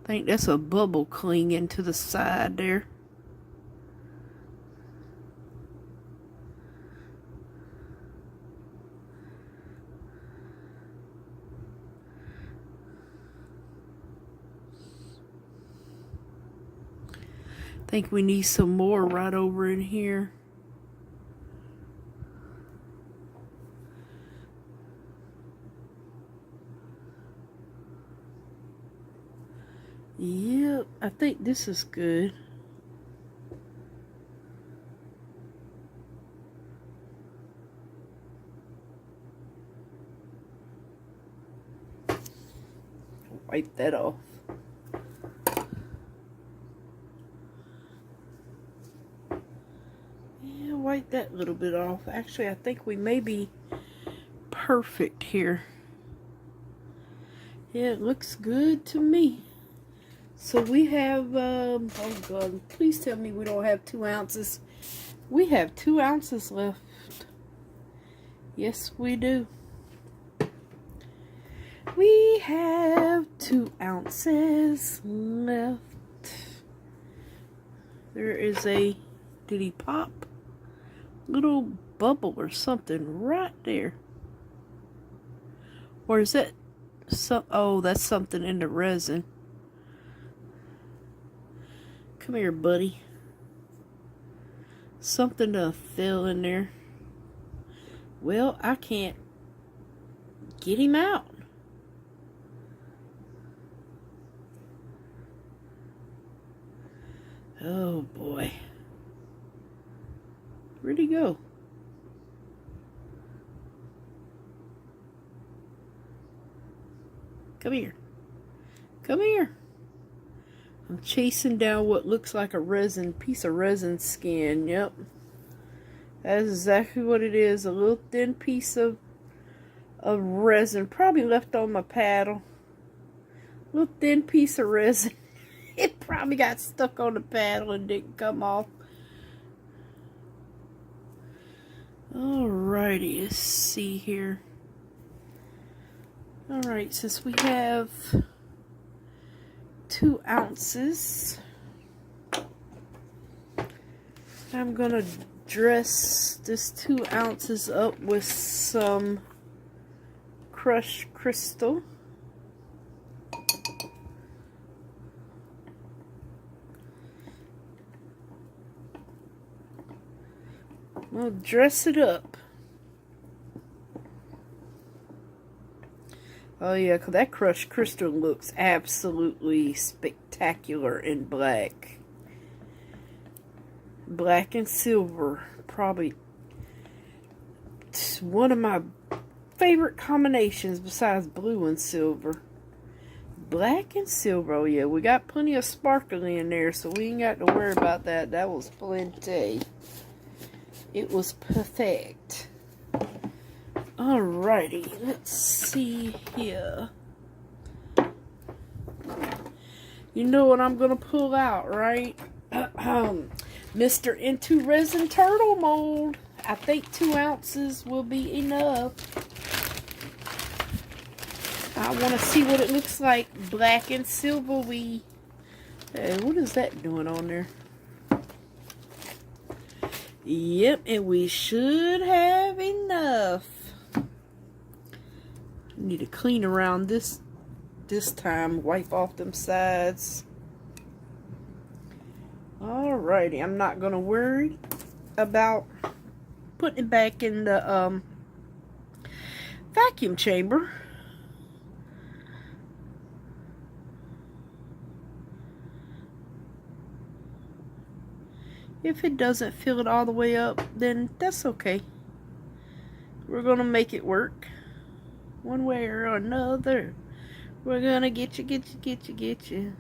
I think that's a bubble clinging to the side there. I think we need some more right over in here. Yep, I think this is good. Wipe that off. Yeah, wipe that little bit off. Actually, I think we may be perfect here. Yeah, it looks good to me. So we have, oh God, please tell me we don't have 2 ounces. We have 2 ounces left Yes, we do. We have 2 ounces left. There is a, did he pop? Little bubble or something right there. Or is that some, oh, that's something in the resin. Come here, buddy. Something fell in there. Well, I can't get him out. Oh boy. Where'd he go? Come here. Come here. I'm chasing down what looks like a resin, piece of resin skin. Yep. That's exactly what it is. A little thin piece of resin. Probably left on my paddle. A little thin piece of resin. It probably got stuck on the paddle and didn't come off. Alrighty, let's see here. Alright, since we have 2 ounces, I'm gonna dress this 2 ounces up with some crushed crystal. We'll dress it up. Oh yeah, 'cause that crushed crystal looks absolutely spectacular in black. Black and silver. Probably one of my favorite combinations besides blue and silver. Black and silver. Oh yeah, we got plenty of sparkle in there, so we ain't got to worry about that. That was plenty. It was perfect. Alrighty, let's see here. You know what I'm gonna pull out, right? Mr. Into Resin Turtle Mold. I think 2 ounces will be enough. I want to see what it looks like. Black and silvery. Hey, what is that doing on there? Yep, and we should have enough. Need to clean around this time. Wipe off them sides. Alrighty, I'm not gonna worry about putting it back in the vacuum chamber. If it doesn't fill it all the way up, then that's okay. We're gonna make it work. One way or another. We're gonna get you.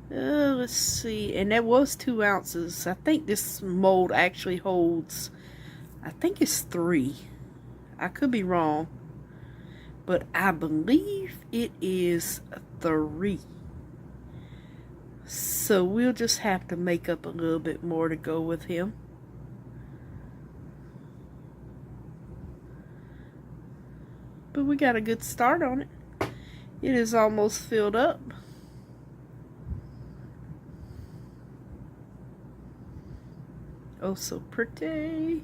Let's see. And that was 2 ounces. I think this mold actually holds, I think it's 3. I could be wrong. But I believe it is 3. So we'll just have to make up a little bit more to go with him. But we got a good start on it. It is almost filled up. Oh, so pretty.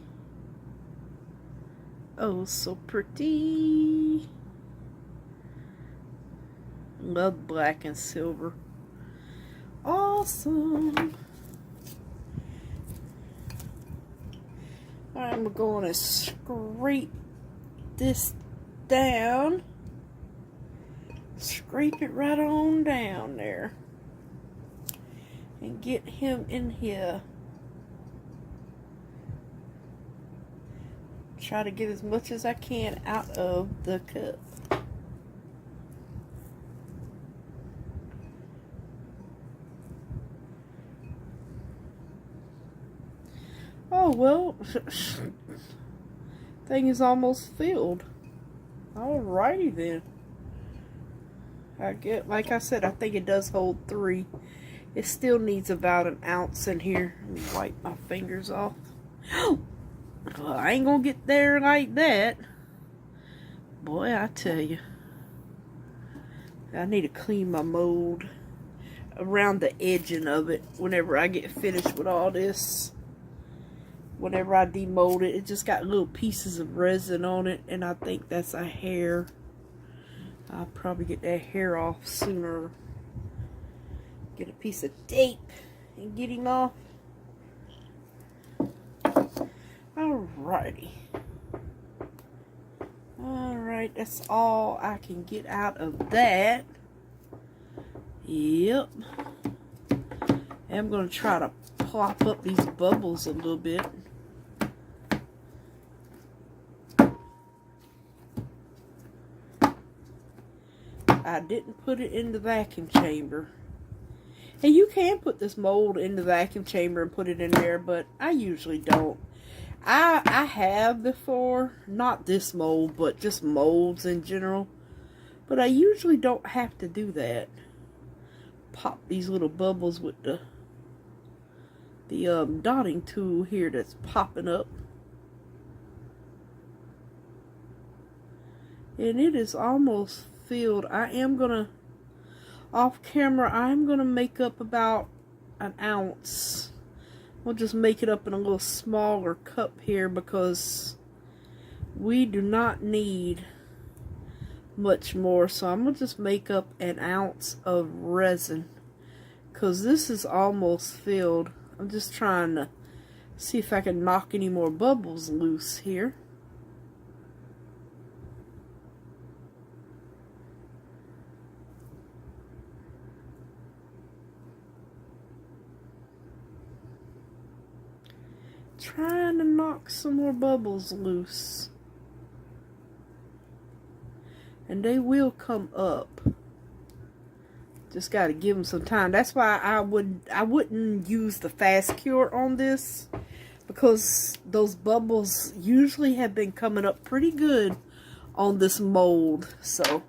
Oh, so pretty. Love black and silver. Awesome. I'm going to scrape this down. Scrape it right on down there. And get him in here. Try to get as much as I can out of the cup. Oh, well, thing is almost filled. Alrighty then. I get, like I said, I think it does hold 3. It still needs about an ounce in here. Let me wipe my fingers off. Well, I ain't gonna get there like that. Boy, I tell you. I need to clean my mold around the edging of it whenever I get finished with all this. Whenever I demold it, it just got little pieces of resin on it, and I think that's a hair. I'll probably get that hair off sooner. Get a piece of tape and get him off. Alrighty. Alright, that's all I can get out of that. Yep. And I'm going to try to plop up these bubbles a little bit. I didn't put it in the vacuum chamber. And you can put this mold in the vacuum chamber and put it in there, but I usually don't. I have before, not this mold, but just molds in general. But I usually don't have to do that. Pop these little bubbles with the dotting tool here that's popping up. And it is almost filled. I am gonna, off camera, I'm gonna make up about an ounce. We'll just make it up in a little smaller cup here because we do not need much more. So I'm going to just make up an ounce of resin because this is almost filled. I'm just trying to see if I can knock any more bubbles loose here. Trying to knock some more bubbles loose. And they will come up. Just got to give them some time. That's why I wouldn't use the fast cure on this, because those bubbles usually have been coming up pretty good on this mold. So,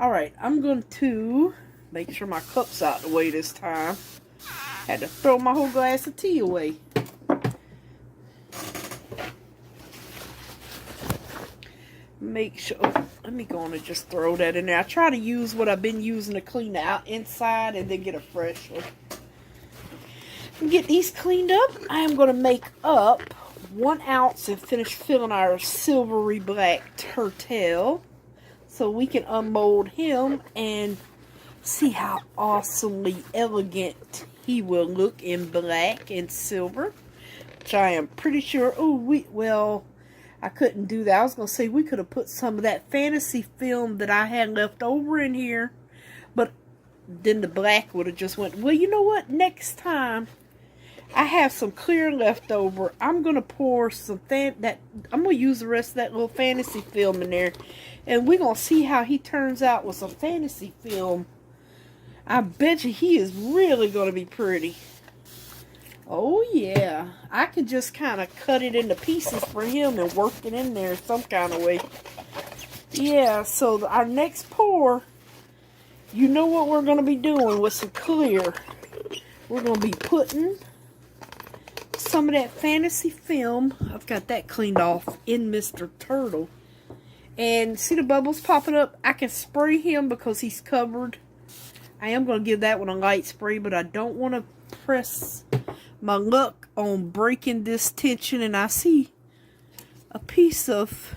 alright, I'm going to make sure my cup's out the way this time. Had to throw my whole glass of tea away. Make sure, let me go on and just throw that in there. I try to use what I've been using to clean out inside and then get a fresh one. Get these cleaned up. I am going to make up 1 ounce and finish filling our silvery black turtle so we can unmold him and see how awesomely elegant he will look in black and silver, which I am pretty sure, well, I couldn't do that. I was going to say we could have put some of that fantasy film that I had left over in here. But then the black would have just went, well, you know what? Next time I have some clear left over, I'm going to pour some, I'm going to use the rest of that little fantasy film in there. And we're going to see how he turns out with some fantasy film. I bet you he is really going to be pretty. Oh yeah, I could just kind of cut it into pieces for him and work it in there some kind of way. Yeah, so our next pour, you know what we're going to be doing with some clear. We're going to be putting some of that fantasy film, I've got that cleaned off, in Mr. Turtle. And see the bubbles popping up? I can spray him because he's covered. I am going to give that one a light spray, but I don't want to press my luck on breaking this tension. And I see a piece of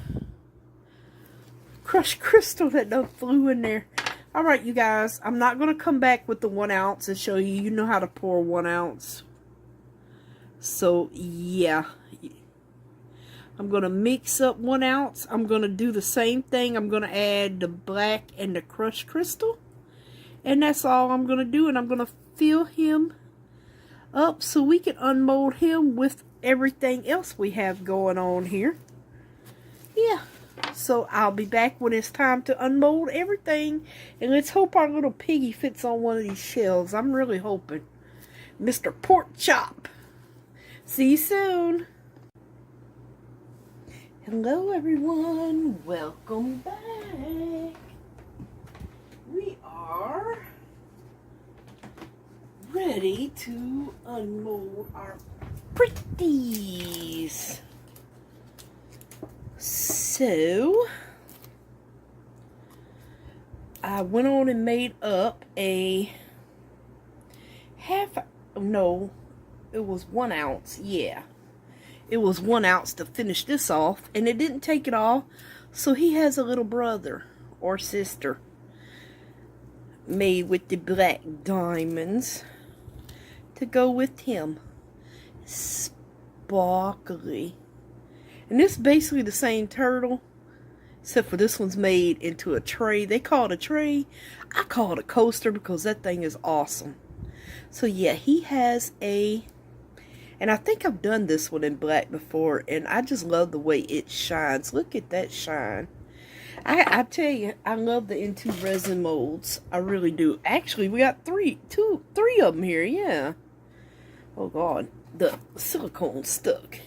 crushed crystal that done flew in there. Alright, you guys, I'm not going to come back with the 1 ounce and show you. You know how to pour 1 ounce. So, yeah. I'm going to mix up 1 ounce. I'm going to do the same thing. I'm going to add the black and the crushed crystal. And that's all I'm going to do. And I'm going to fill him up so we can unmold him with everything else we have going on here. Yeah. So I'll be back when it's time to unmold everything. And let's hope our little piggy fits on one of these shelves. I'm really hoping. Mr. Pork Chop. See you soon. Hello everyone. Welcome back. We are ready to unmold our pretties. So I went on and made up a it was 1 ounce. Yeah, it was 1 ounce to finish this off, and it didn't take it all. So he has a little brother or sister made with the black diamonds to go with him. Sparkly. And this is basically the same turtle, except for this one's made into a tray. They call it a tray. I call it a coaster because that thing is awesome. So yeah, he has a, and I think I've done this one in black before, and I just love the way it shines. Look at that shine. I tell you, I love the M2 resin molds. I really do. Actually, we got three of them here. Yeah. Oh God, the silicone stuck.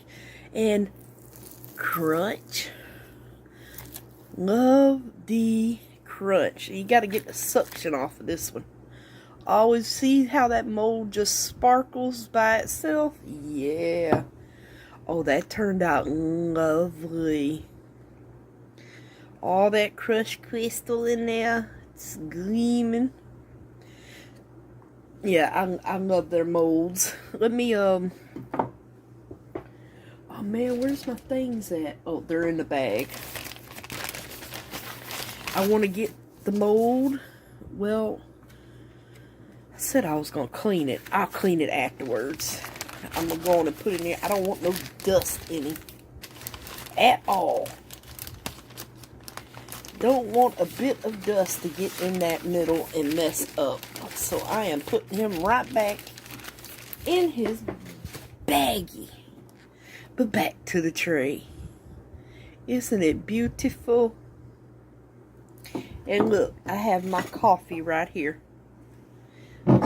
And crunch. Love the crunch. You got to get the suction off of this one. Always see how that mold just sparkles by itself? Yeah. Oh, that turned out lovely. All that crushed crystal in there. It's gleaming. Yeah, I love their molds. Let me, oh man, where's my things at? Oh, they're in the bag. I want to get the mold. Well, I said I was going to clean it. I'll clean it afterwards. I'm going to go on and put it in there. I don't want no dust in it at all. Don't want a bit of dust to get in that middle and mess up. So I am putting him right back in his baggie. But back to the tray. Isn't it beautiful? And look, I have my coffee right here.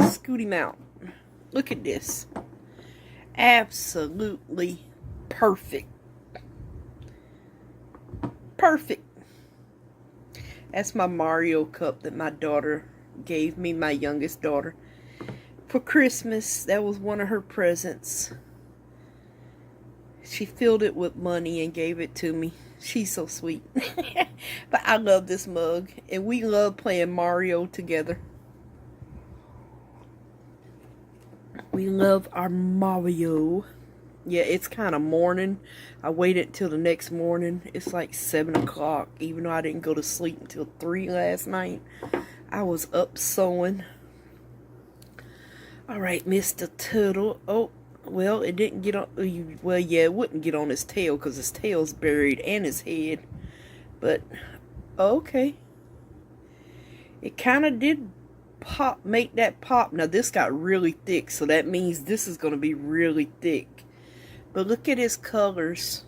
Scoot him out. Look at this. Absolutely perfect. Perfect. That's my Mario cup that my daughter gave me, my youngest daughter, for Christmas. That was one of her presents. She filled it with money and gave it to me. She's so sweet. But I love this mug, and we love playing Mario together. We love our Mario. Yeah, it's kind of morning. I waited till the next morning. It's like 7 o'clock, even though I didn't go to sleep until 3 last night. I was up sewing. Alright, Mr. Turtle. Oh, well, it didn't get on. Well, yeah, it wouldn't get on his tail because his tail's buried and his head. But, okay. It kind of did pop, make that pop. Now, this got really thick, so that means this is going to be really thick. But look at his colors.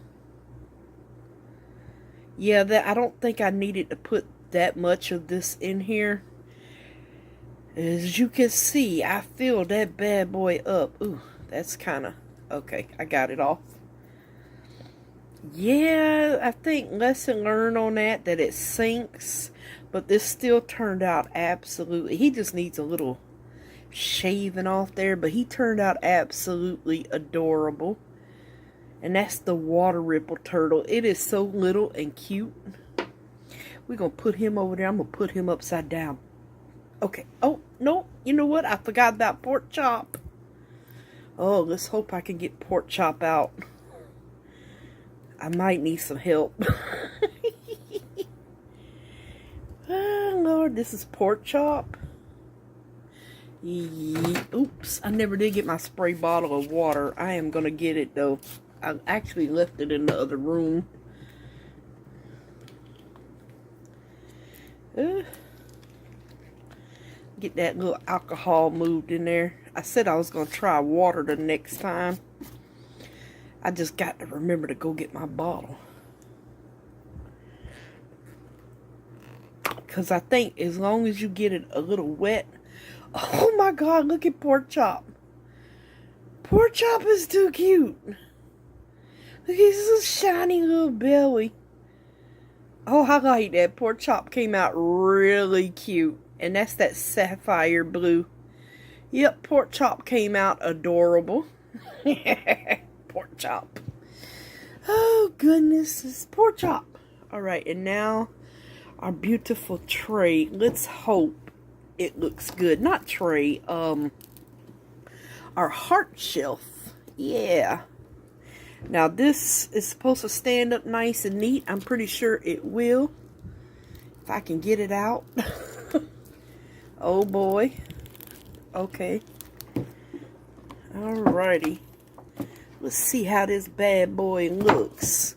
Yeah, I don't think I needed to put that much of this in here. As you can see, I filled that bad boy up. Ooh, that's kind of... Okay, I got it off. Yeah, I think lesson learned on that it sinks. But this still turned out absolutely... He just needs a little shaving off there. But he turned out absolutely adorable. And that's the water ripple turtle. It is so little and cute. We're going to put him over there. I'm going to put him upside down. Okay. Oh, no. You know what? I forgot about pork chop. Oh, let's hope I can get pork chop out. I might need some help. Oh, Lord. This is pork chop. Oops. I never did get my spray bottle of water. I am going to get it, though. I actually left it in the other room. Get that little alcohol moved in there. I said I was going to try water the next time. I just got to remember to go get my bottle. Because I think as long as you get it a little wet. Oh my God, look at Pork Chop. Pork Chop is too cute. Look at his little shiny little belly. Oh, I like that. Pork Chop came out really cute. And that's that sapphire blue. Yep, Pork Chop came out adorable. Pork Chop. Oh, goodness. It's Pork Chop. Alright, and now our beautiful tray. Let's hope it looks good. Not tray, our heart shelf. Yeah. Now, this is supposed to stand up nice and neat. I'm pretty sure it will. If I can get it out. Oh, boy. Okay. Alrighty. Let's see how this bad boy looks.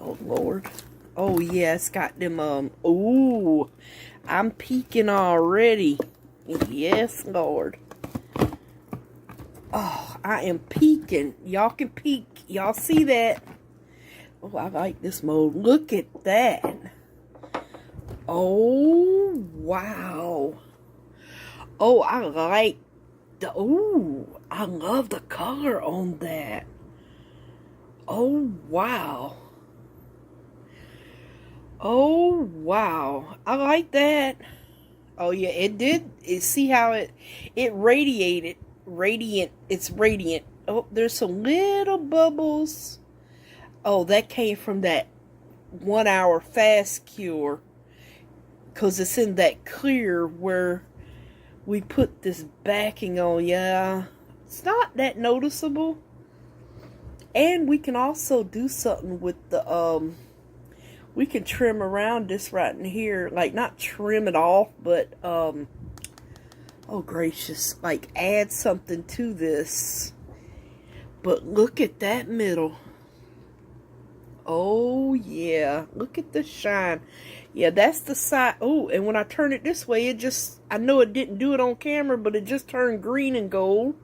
Oh, Lord. Oh, yeah, it's got them, ooh. I'm peeking already. Yes, Lord. Oh, I am peeking. Y'all can peek. Y'all see that? Oh, I like this mode. Look at that. Oh, wow. Oh, I like the, ooh, I love the color on that. Oh, wow. Oh, wow. I like that. Oh, yeah, it did. See how it radiated. Radiant. It's radiant. Oh, there's some little bubbles. Oh, that came from that 1 hour fast cure. Because it's in that clear where we put this backing on. Yeah, it's not that noticeable. And we can also do something with the, we can trim around this right in here. Like, not trim it off, but, oh gracious, like add something to this. But look at that middle. Oh, yeah. Look at the shine. Yeah, that's the side. Oh, and when I turn it this way, it just, I know it didn't do it on camera, but it just turned green and gold.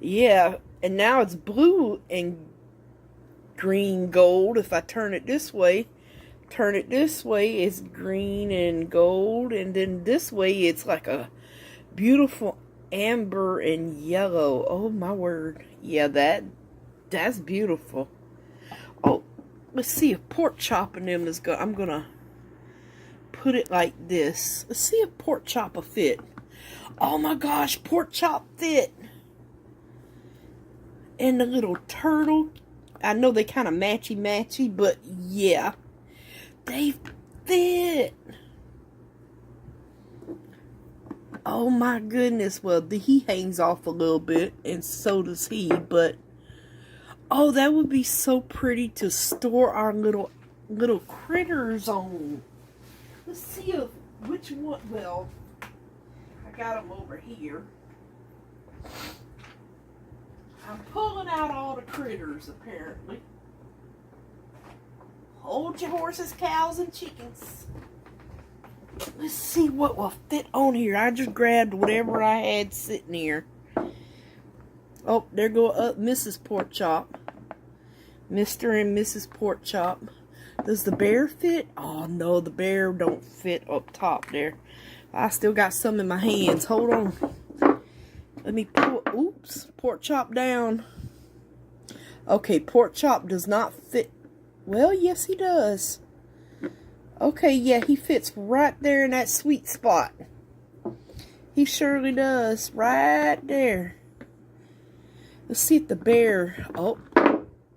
Yeah, and now it's blue and green gold. If I turn it this way, it's green and gold. And then this way, it's like a beautiful amber and yellow. Oh, my word. Yeah, that's beautiful. Oh, let's see if Pork Chop in them is good. I'm going to put it like this. Let's see if Pork Chop will fit. Oh my gosh, Pork Chop fit. And the little turtle. I know they kind of matchy-matchy, but yeah. They fit. Oh my goodness. Well, he hangs off a little bit, and so does he, but oh, that would be so pretty to store our little critters on. Let's see which one. Well, I got them over here. I'm pulling out all the critters, apparently. Hold your horses, cows, and chickens. Let's see what will fit on here. I just grabbed whatever I had sitting here. Oh, there go Mrs. Pork Chop. Mr. and Mrs. Pork Chop. Does the bear fit? Oh, no, the bear don't fit up top there. I still got some in my hands. Hold on. Let me pull, oops, Pork Chop down. Okay, Pork Chop does not fit. Well, yes, he does. Okay, yeah, he fits right there in that sweet spot. He surely does. Right there. Let's see if the bear, oh,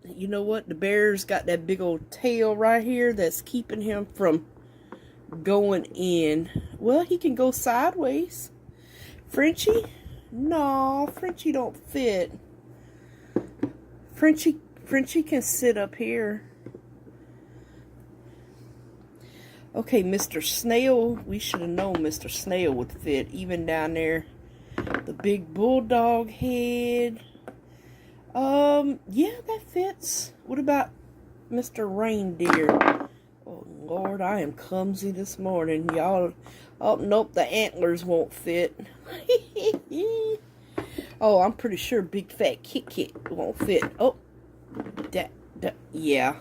you know what? The bear's got that big old tail right here that's keeping him from going in. Well, he can go sideways. Frenchie? No, Frenchie don't fit. Frenchie can sit up here. Okay, Mr. Snail. We should have known Mr. Snail would fit. Even down there. The big bulldog head. Yeah, that fits. What about Mr. Reindeer? Oh, Lord, I am clumsy this morning. Y'all, oh, nope, the antlers won't fit. Oh, I'm pretty sure Big Fat Kit Kit won't fit. Oh, yeah.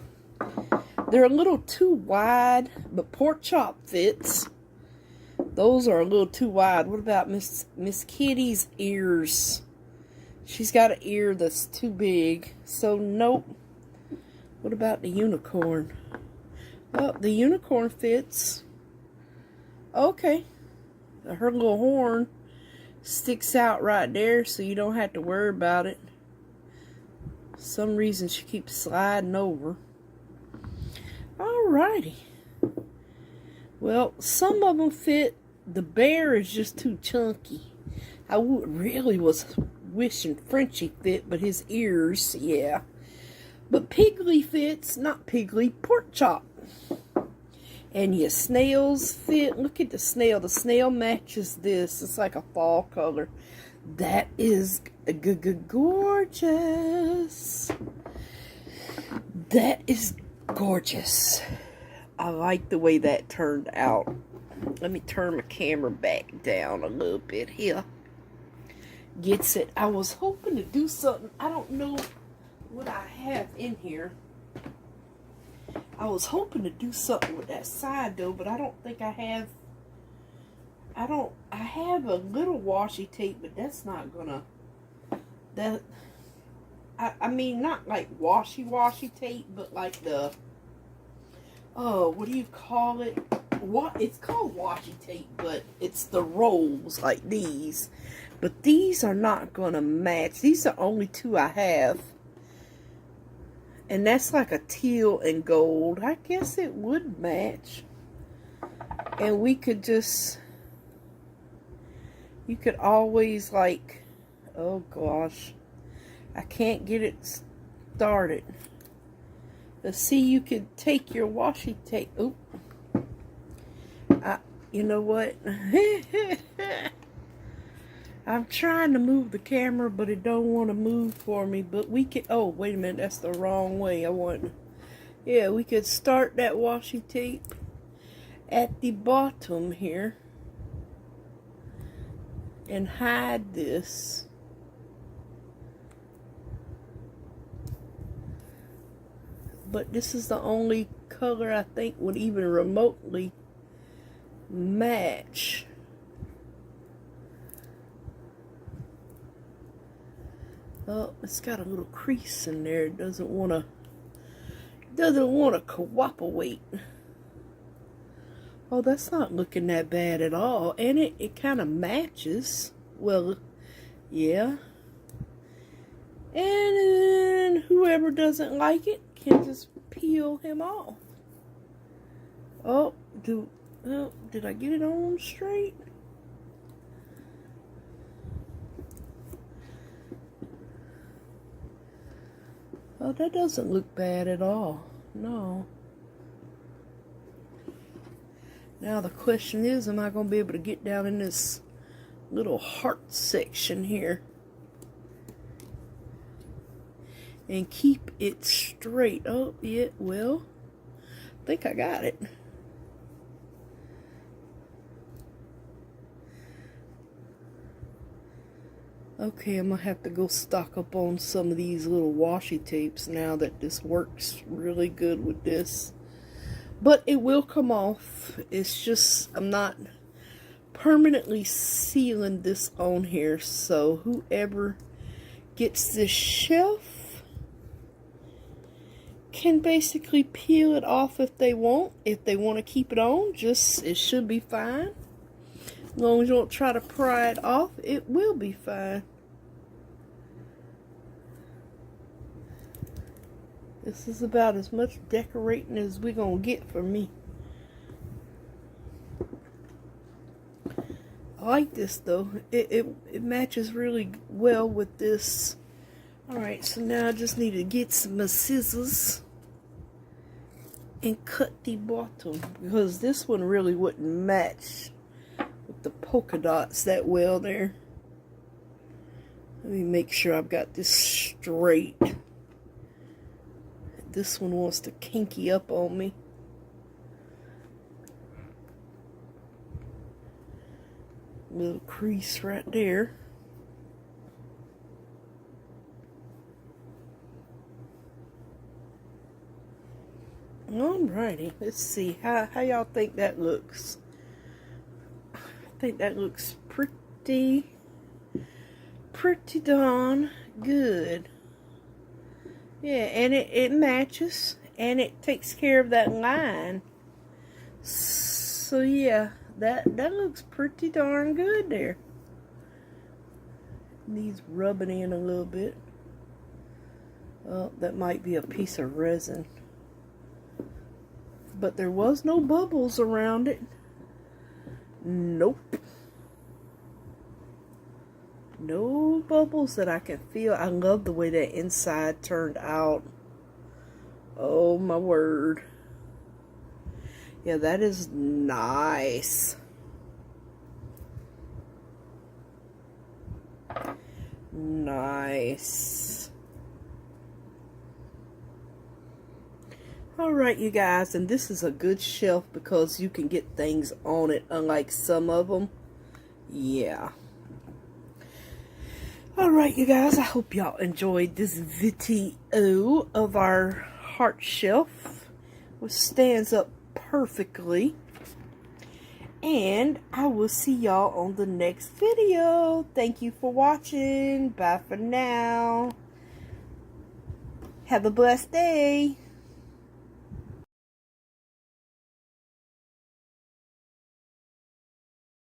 They're a little too wide, but Pork Chop fits. Those are a little too wide. What about Miss Kitty's ears? She's got an ear that's too big, so nope. What about the unicorn? Oh, the unicorn fits. Okay. Her little horn sticks out right there, so you don't have to worry about it. For some reason she keeps sliding over. Alrighty. Well, some of them fit. The bear is just too chunky. I really was wishing Frenchie fit, but his ears, yeah. But Piggly fits, not Piggly, Pork Chop. And your snails fit. Look at the snail. The snail matches this. It's like a fall color. That is gorgeous. That is gorgeous. I like the way that turned out. Let me turn my camera back down a little bit here. Gets it. I was hoping to do something. I don't know what I have in here. I was hoping to do something with that side though, but I don't think I have. I have a little washi tape, but that's not gonna. I mean, not like washi tape, but like the. Oh, what do you call it? It's called washi tape, but it's the rolls like these. But these are not gonna match. These are only two I have. And that's like a teal and gold. I guess it would match. And we could just... You could always like... Oh gosh. I can't get it started. Let's see, you could take your washi tape... Oop. You know what? I'm trying to move the camera, but it don't want to move for me. But we can... Oh, wait a minute. That's the wrong way. Yeah, we could start that washi tape at the bottom here. And hide this. But this is the only color I think would even remotely match. Oh, it's got a little crease in there. It doesn't want to cooperate. Oh, that's not looking that bad at all. And it kind of matches. Well, yeah. And then whoever doesn't like it can just peel him off. Oh, did I get it on straight? Oh, that doesn't look bad at all. No. Now the question is, am I going to be able to get down in this little heart section here and keep it straight? Oh, yeah, well, I think I got it. Okay, I'm going to have to go stock up on some of these little washi tapes now that this works really good with this. But it will come off. It's just, I'm not permanently sealing this on here. So whoever gets this shelf can basically peel it off if they want. If they want to keep it on, it should be fine. As long as you don't try to pry it off, it will be fine. This is about as much decorating as we're going to get for me. I like this though. It matches really well with this. Alright, so now I just need to get some scissors and cut the bottom, because this one really wouldn't match with the polka dots that well there. Let me make sure I've got this straight. This one wants to kinky up on me. Little crease right there. Alrighty, let's see how y'all think that looks. I think that looks pretty darn good. Yeah, and it matches, and it takes care of that line. So yeah, that looks pretty darn good there. Needs rubbing in a little bit. Oh, that might be a piece of resin. But there was no bubbles around it. Nope. No bubbles that I can feel. I love the way that inside turned out. Oh my word. Yeah, that is nice. Nice. Alright, you guys, and this is a good shelf because you can get things on it, unlike some of them. Yeah. Alright, you guys, I hope y'all enjoyed this video of our heart shelf, which stands up perfectly. And I will see y'all on the next video. Thank you for watching. Bye for now. Have a blessed day.